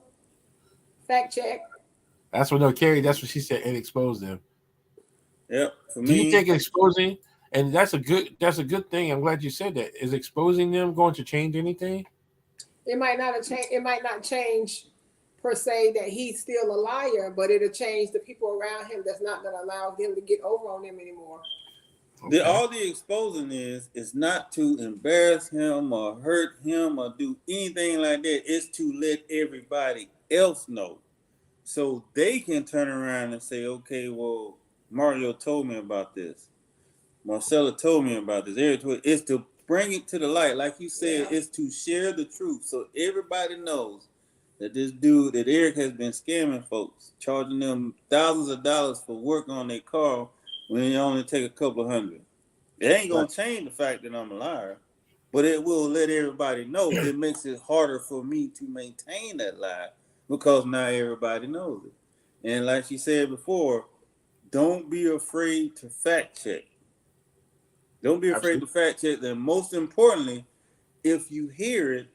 Fact check. That's what she said, and expose them. Yep. Do you think exposing, and that's a good thing. I'm glad you said that. Is exposing them going to change anything? It might not change per se that he's still a liar, but it'll change the people around him that's not going to allow him to get over on him anymore. Okay. All the exposing is not to embarrass him or hurt him or do anything like that. It's to let everybody else know, so they can turn around and say, "Okay, well, Mario told me about this. Marcella told me about this." It's to bring it to the light, like you said. It's to share the truth, so everybody knows that this dude, that Eric, has been scamming folks, charging them thousands of dollars for work on their car when they only take a couple of $100. It ain't gonna change the fact that I'm a liar, but it will let everybody know. It makes it harder for me to maintain that lie because now everybody knows it. And like she said before, don't be afraid to fact check. Don't be afraid to fact check. And most importantly, if you hear it,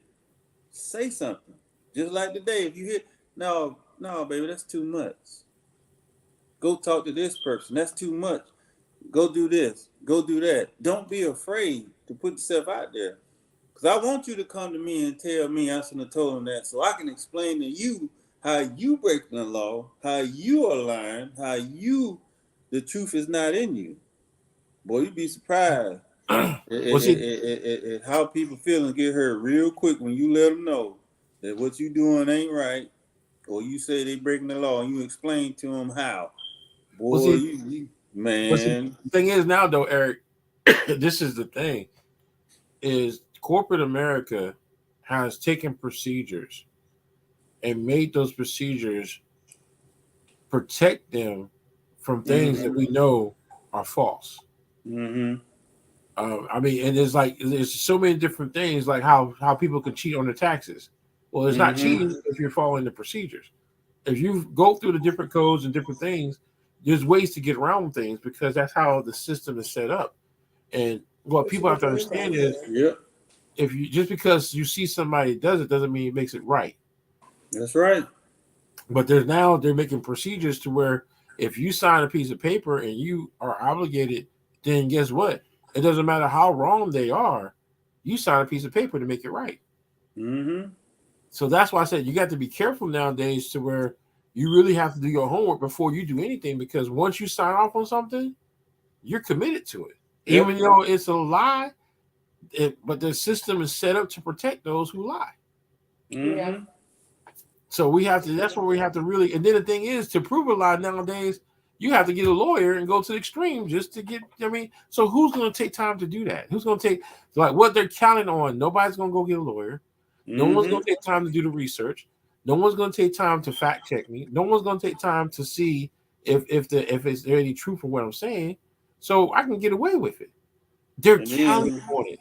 say something. Just like today, if you hear, no, baby, that's too much. Go talk to this person. That's too much. Go do this. Go do that. Don't be afraid to put yourself out there. Because I want you to come to me and tell me I shouldn't have told him that, so I can explain to you how you break the law, how you are lying, how the truth is not in you. Boy, you'd be surprised at how people feel and get hurt real quick when you let them know that what you doing ain't right, or you say they breaking the law and you explain to them how. Boy, man. The thing is now, though, Eric, this is the thing, is corporate America has taken procedures and made those procedures protect them from things that we know are false. Mm-hmm. I mean, and there's so many different things, like how people can cheat on their taxes. Well, it's not cheating if you're following the procedures. If you go through the different codes and different things, there's ways to get around things because that's how the system is set up. And what people have to understand is, if you just because you see somebody does it doesn't mean it makes it right. That's right. But they're making procedures to where if you sign a piece of paper and you are obligated, then guess what? It doesn't matter how wrong they are. You sign a piece of paper to make it right. Mm-hmm. So that's why I said you got to be careful nowadays to where you really have to do your homework before you do anything, because once you sign off on something, you're committed to it. Yep. Even though it's a lie, but the system is set up to protect those who lie. Mm-hmm. Yeah. So we have to, that's where we have to really, and then the thing is, to prove a lie nowadays, you have to get a lawyer and go to the extreme just to get, so who's going to take time to do that? Who's going to take, like what they're counting on? Nobody's going to go get a lawyer. No one's going to take time to do the research. No one's going to take time to fact check me. No one's going to take time to see if there's any truth in what I'm saying, so I can get away with it. They're counting on it.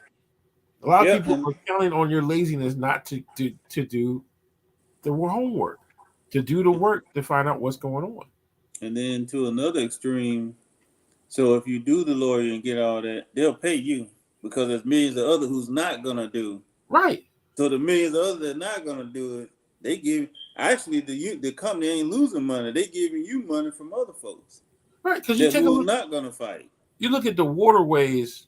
A lot of people are counting on your laziness not to do the homework, to do the work to find out what's going on. And then to another extreme, so if you do the lawyer and get all that, they'll pay you because there's millions of others who's not gonna do. Right. So the millions of others that are not gonna do it, they give. Actually, the company ain't losing money. They giving you money from other folks. Right, because you take a look. Not gonna fight. You look at the waterways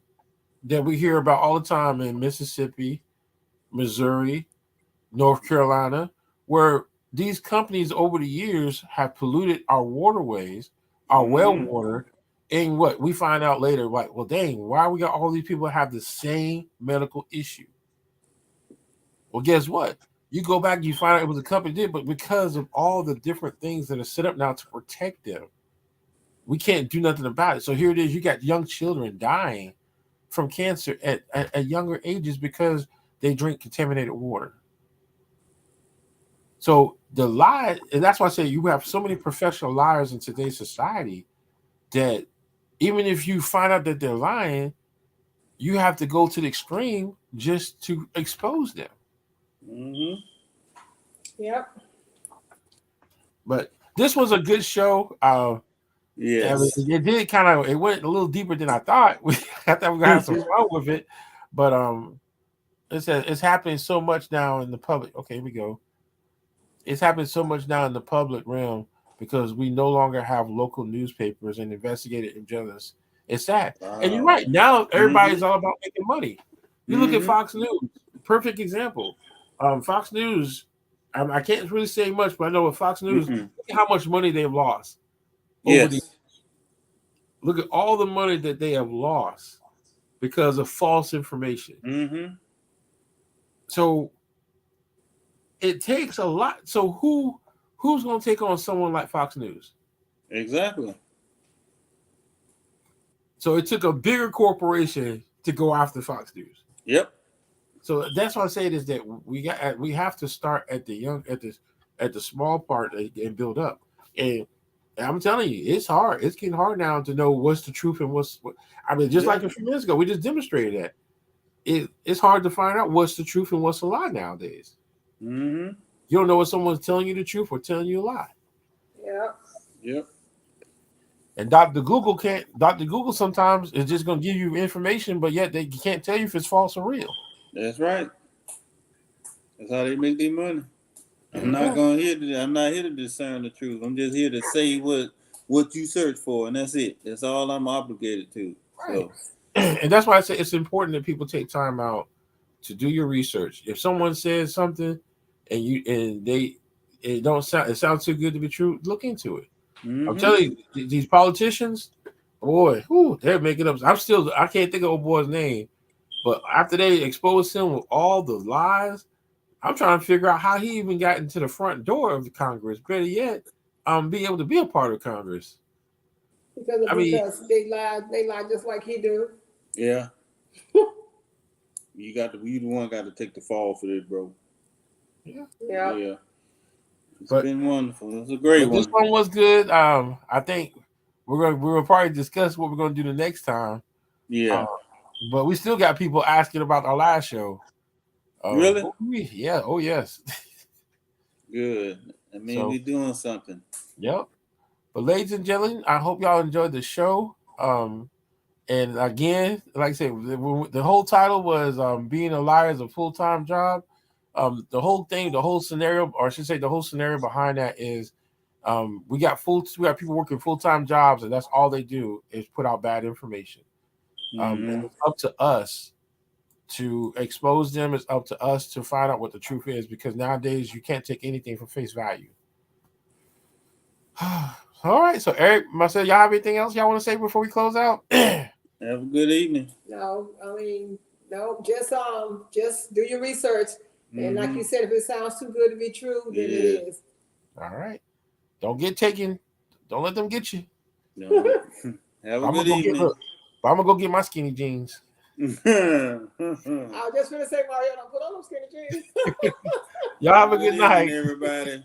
that we hear about all the time in Mississippi, Missouri, North Carolina, where these companies over the years have polluted our waterways, our well water, and what we find out later, like, well, dang, why we got all these people have the same medical issue? Well, guess what? You go back, you find out it was a company did, but because of all the different things that are set up now to protect them, we can't do nothing about it. So here it is, you got young children dying from cancer at younger ages because they drink contaminated water. So the lie, and that's why I say you have so many professional liars in today's society that even if you find out that they're lying, you have to go to the extreme just to expose them. Mm-hmm. Yep. But this was a good show. Yes. It did it went a little deeper than I thought. I thought we were gonna have some fun with it, but it's happening so much now in the public. Okay, here we go. It's happening so much now in the public realm because we no longer have local newspapers and investigative journalists. It's sad. Wow. And you're right. Now everybody's all about making money. You look at Fox News, perfect example. Fox News, I can't really say much, but I know with Fox News, look at how much money they've lost. Look at all the money that they have lost because of false information. Mm-hmm. So it takes a lot. So who's going to take on someone like Fox News? Exactly. So it took a bigger corporation to go after Fox News. Yep. So that's why I say is that we have to start at the small part and build up. And I'm telling you, it's hard. It's getting hard now to know what's the truth and what's. Just like a few minutes ago, we just demonstrated that. It's hard to find out what's the truth and what's a lie nowadays. Mm-hmm. You don't know if someone's telling you the truth or telling you a lie. Yep. And Dr. Google sometimes is just going to give you information, but yet they can't tell you if it's false or real. That's right. That's how they make their money. I'm not here to discern the truth. I'm just here to say what you search for, and that's it. That's all I'm obligated to. Right. So. And that's why I say it's important that people take time out to do your research. If someone says something and it sounds too good to be true, look into it. Mm-hmm. I'm telling you, these politicians, boy, they're making up. I can't think of old boy's name, but after they exposed him with all the lies, I'm trying to figure out how he even got into the front door of the Congress. Better yet, be able to be a part of Congress. Because they lied just like he do. Yeah. You the one got to take the fall for this, bro. Yeah. It's been wonderful. It's a great one. This one was good. I think we'll probably discuss what we're gonna do the next time. Yeah. But we still got people asking about our last show. Really? Yeah. Oh yes. Good. We're doing something. Yep. But ladies and gentlemen, I hope y'all enjoyed the show. And again, like I said, the whole title was being a liar is a full-time job. The whole thing, the whole scenario, or I should say the whole scenario behind that is we got people working full-time jobs, and that's all they do is put out bad information. And it's up to us to expose them. It's up to us to find out what the truth is, because nowadays you can't take anything for face value. All right, so Eric, Marcel, y'all have anything else y'all want to say before we close out? Have a good evening. No, I mean, no, just do your research. And like you said, if it sounds too good to be true, then it is. All right. Don't get taken. Don't let them get you. No. Have a good evening. I'm gonna go get my skinny jeans. I was just gonna say, Mario, don't put on those skinny jeans. Y'all have a good night, everybody.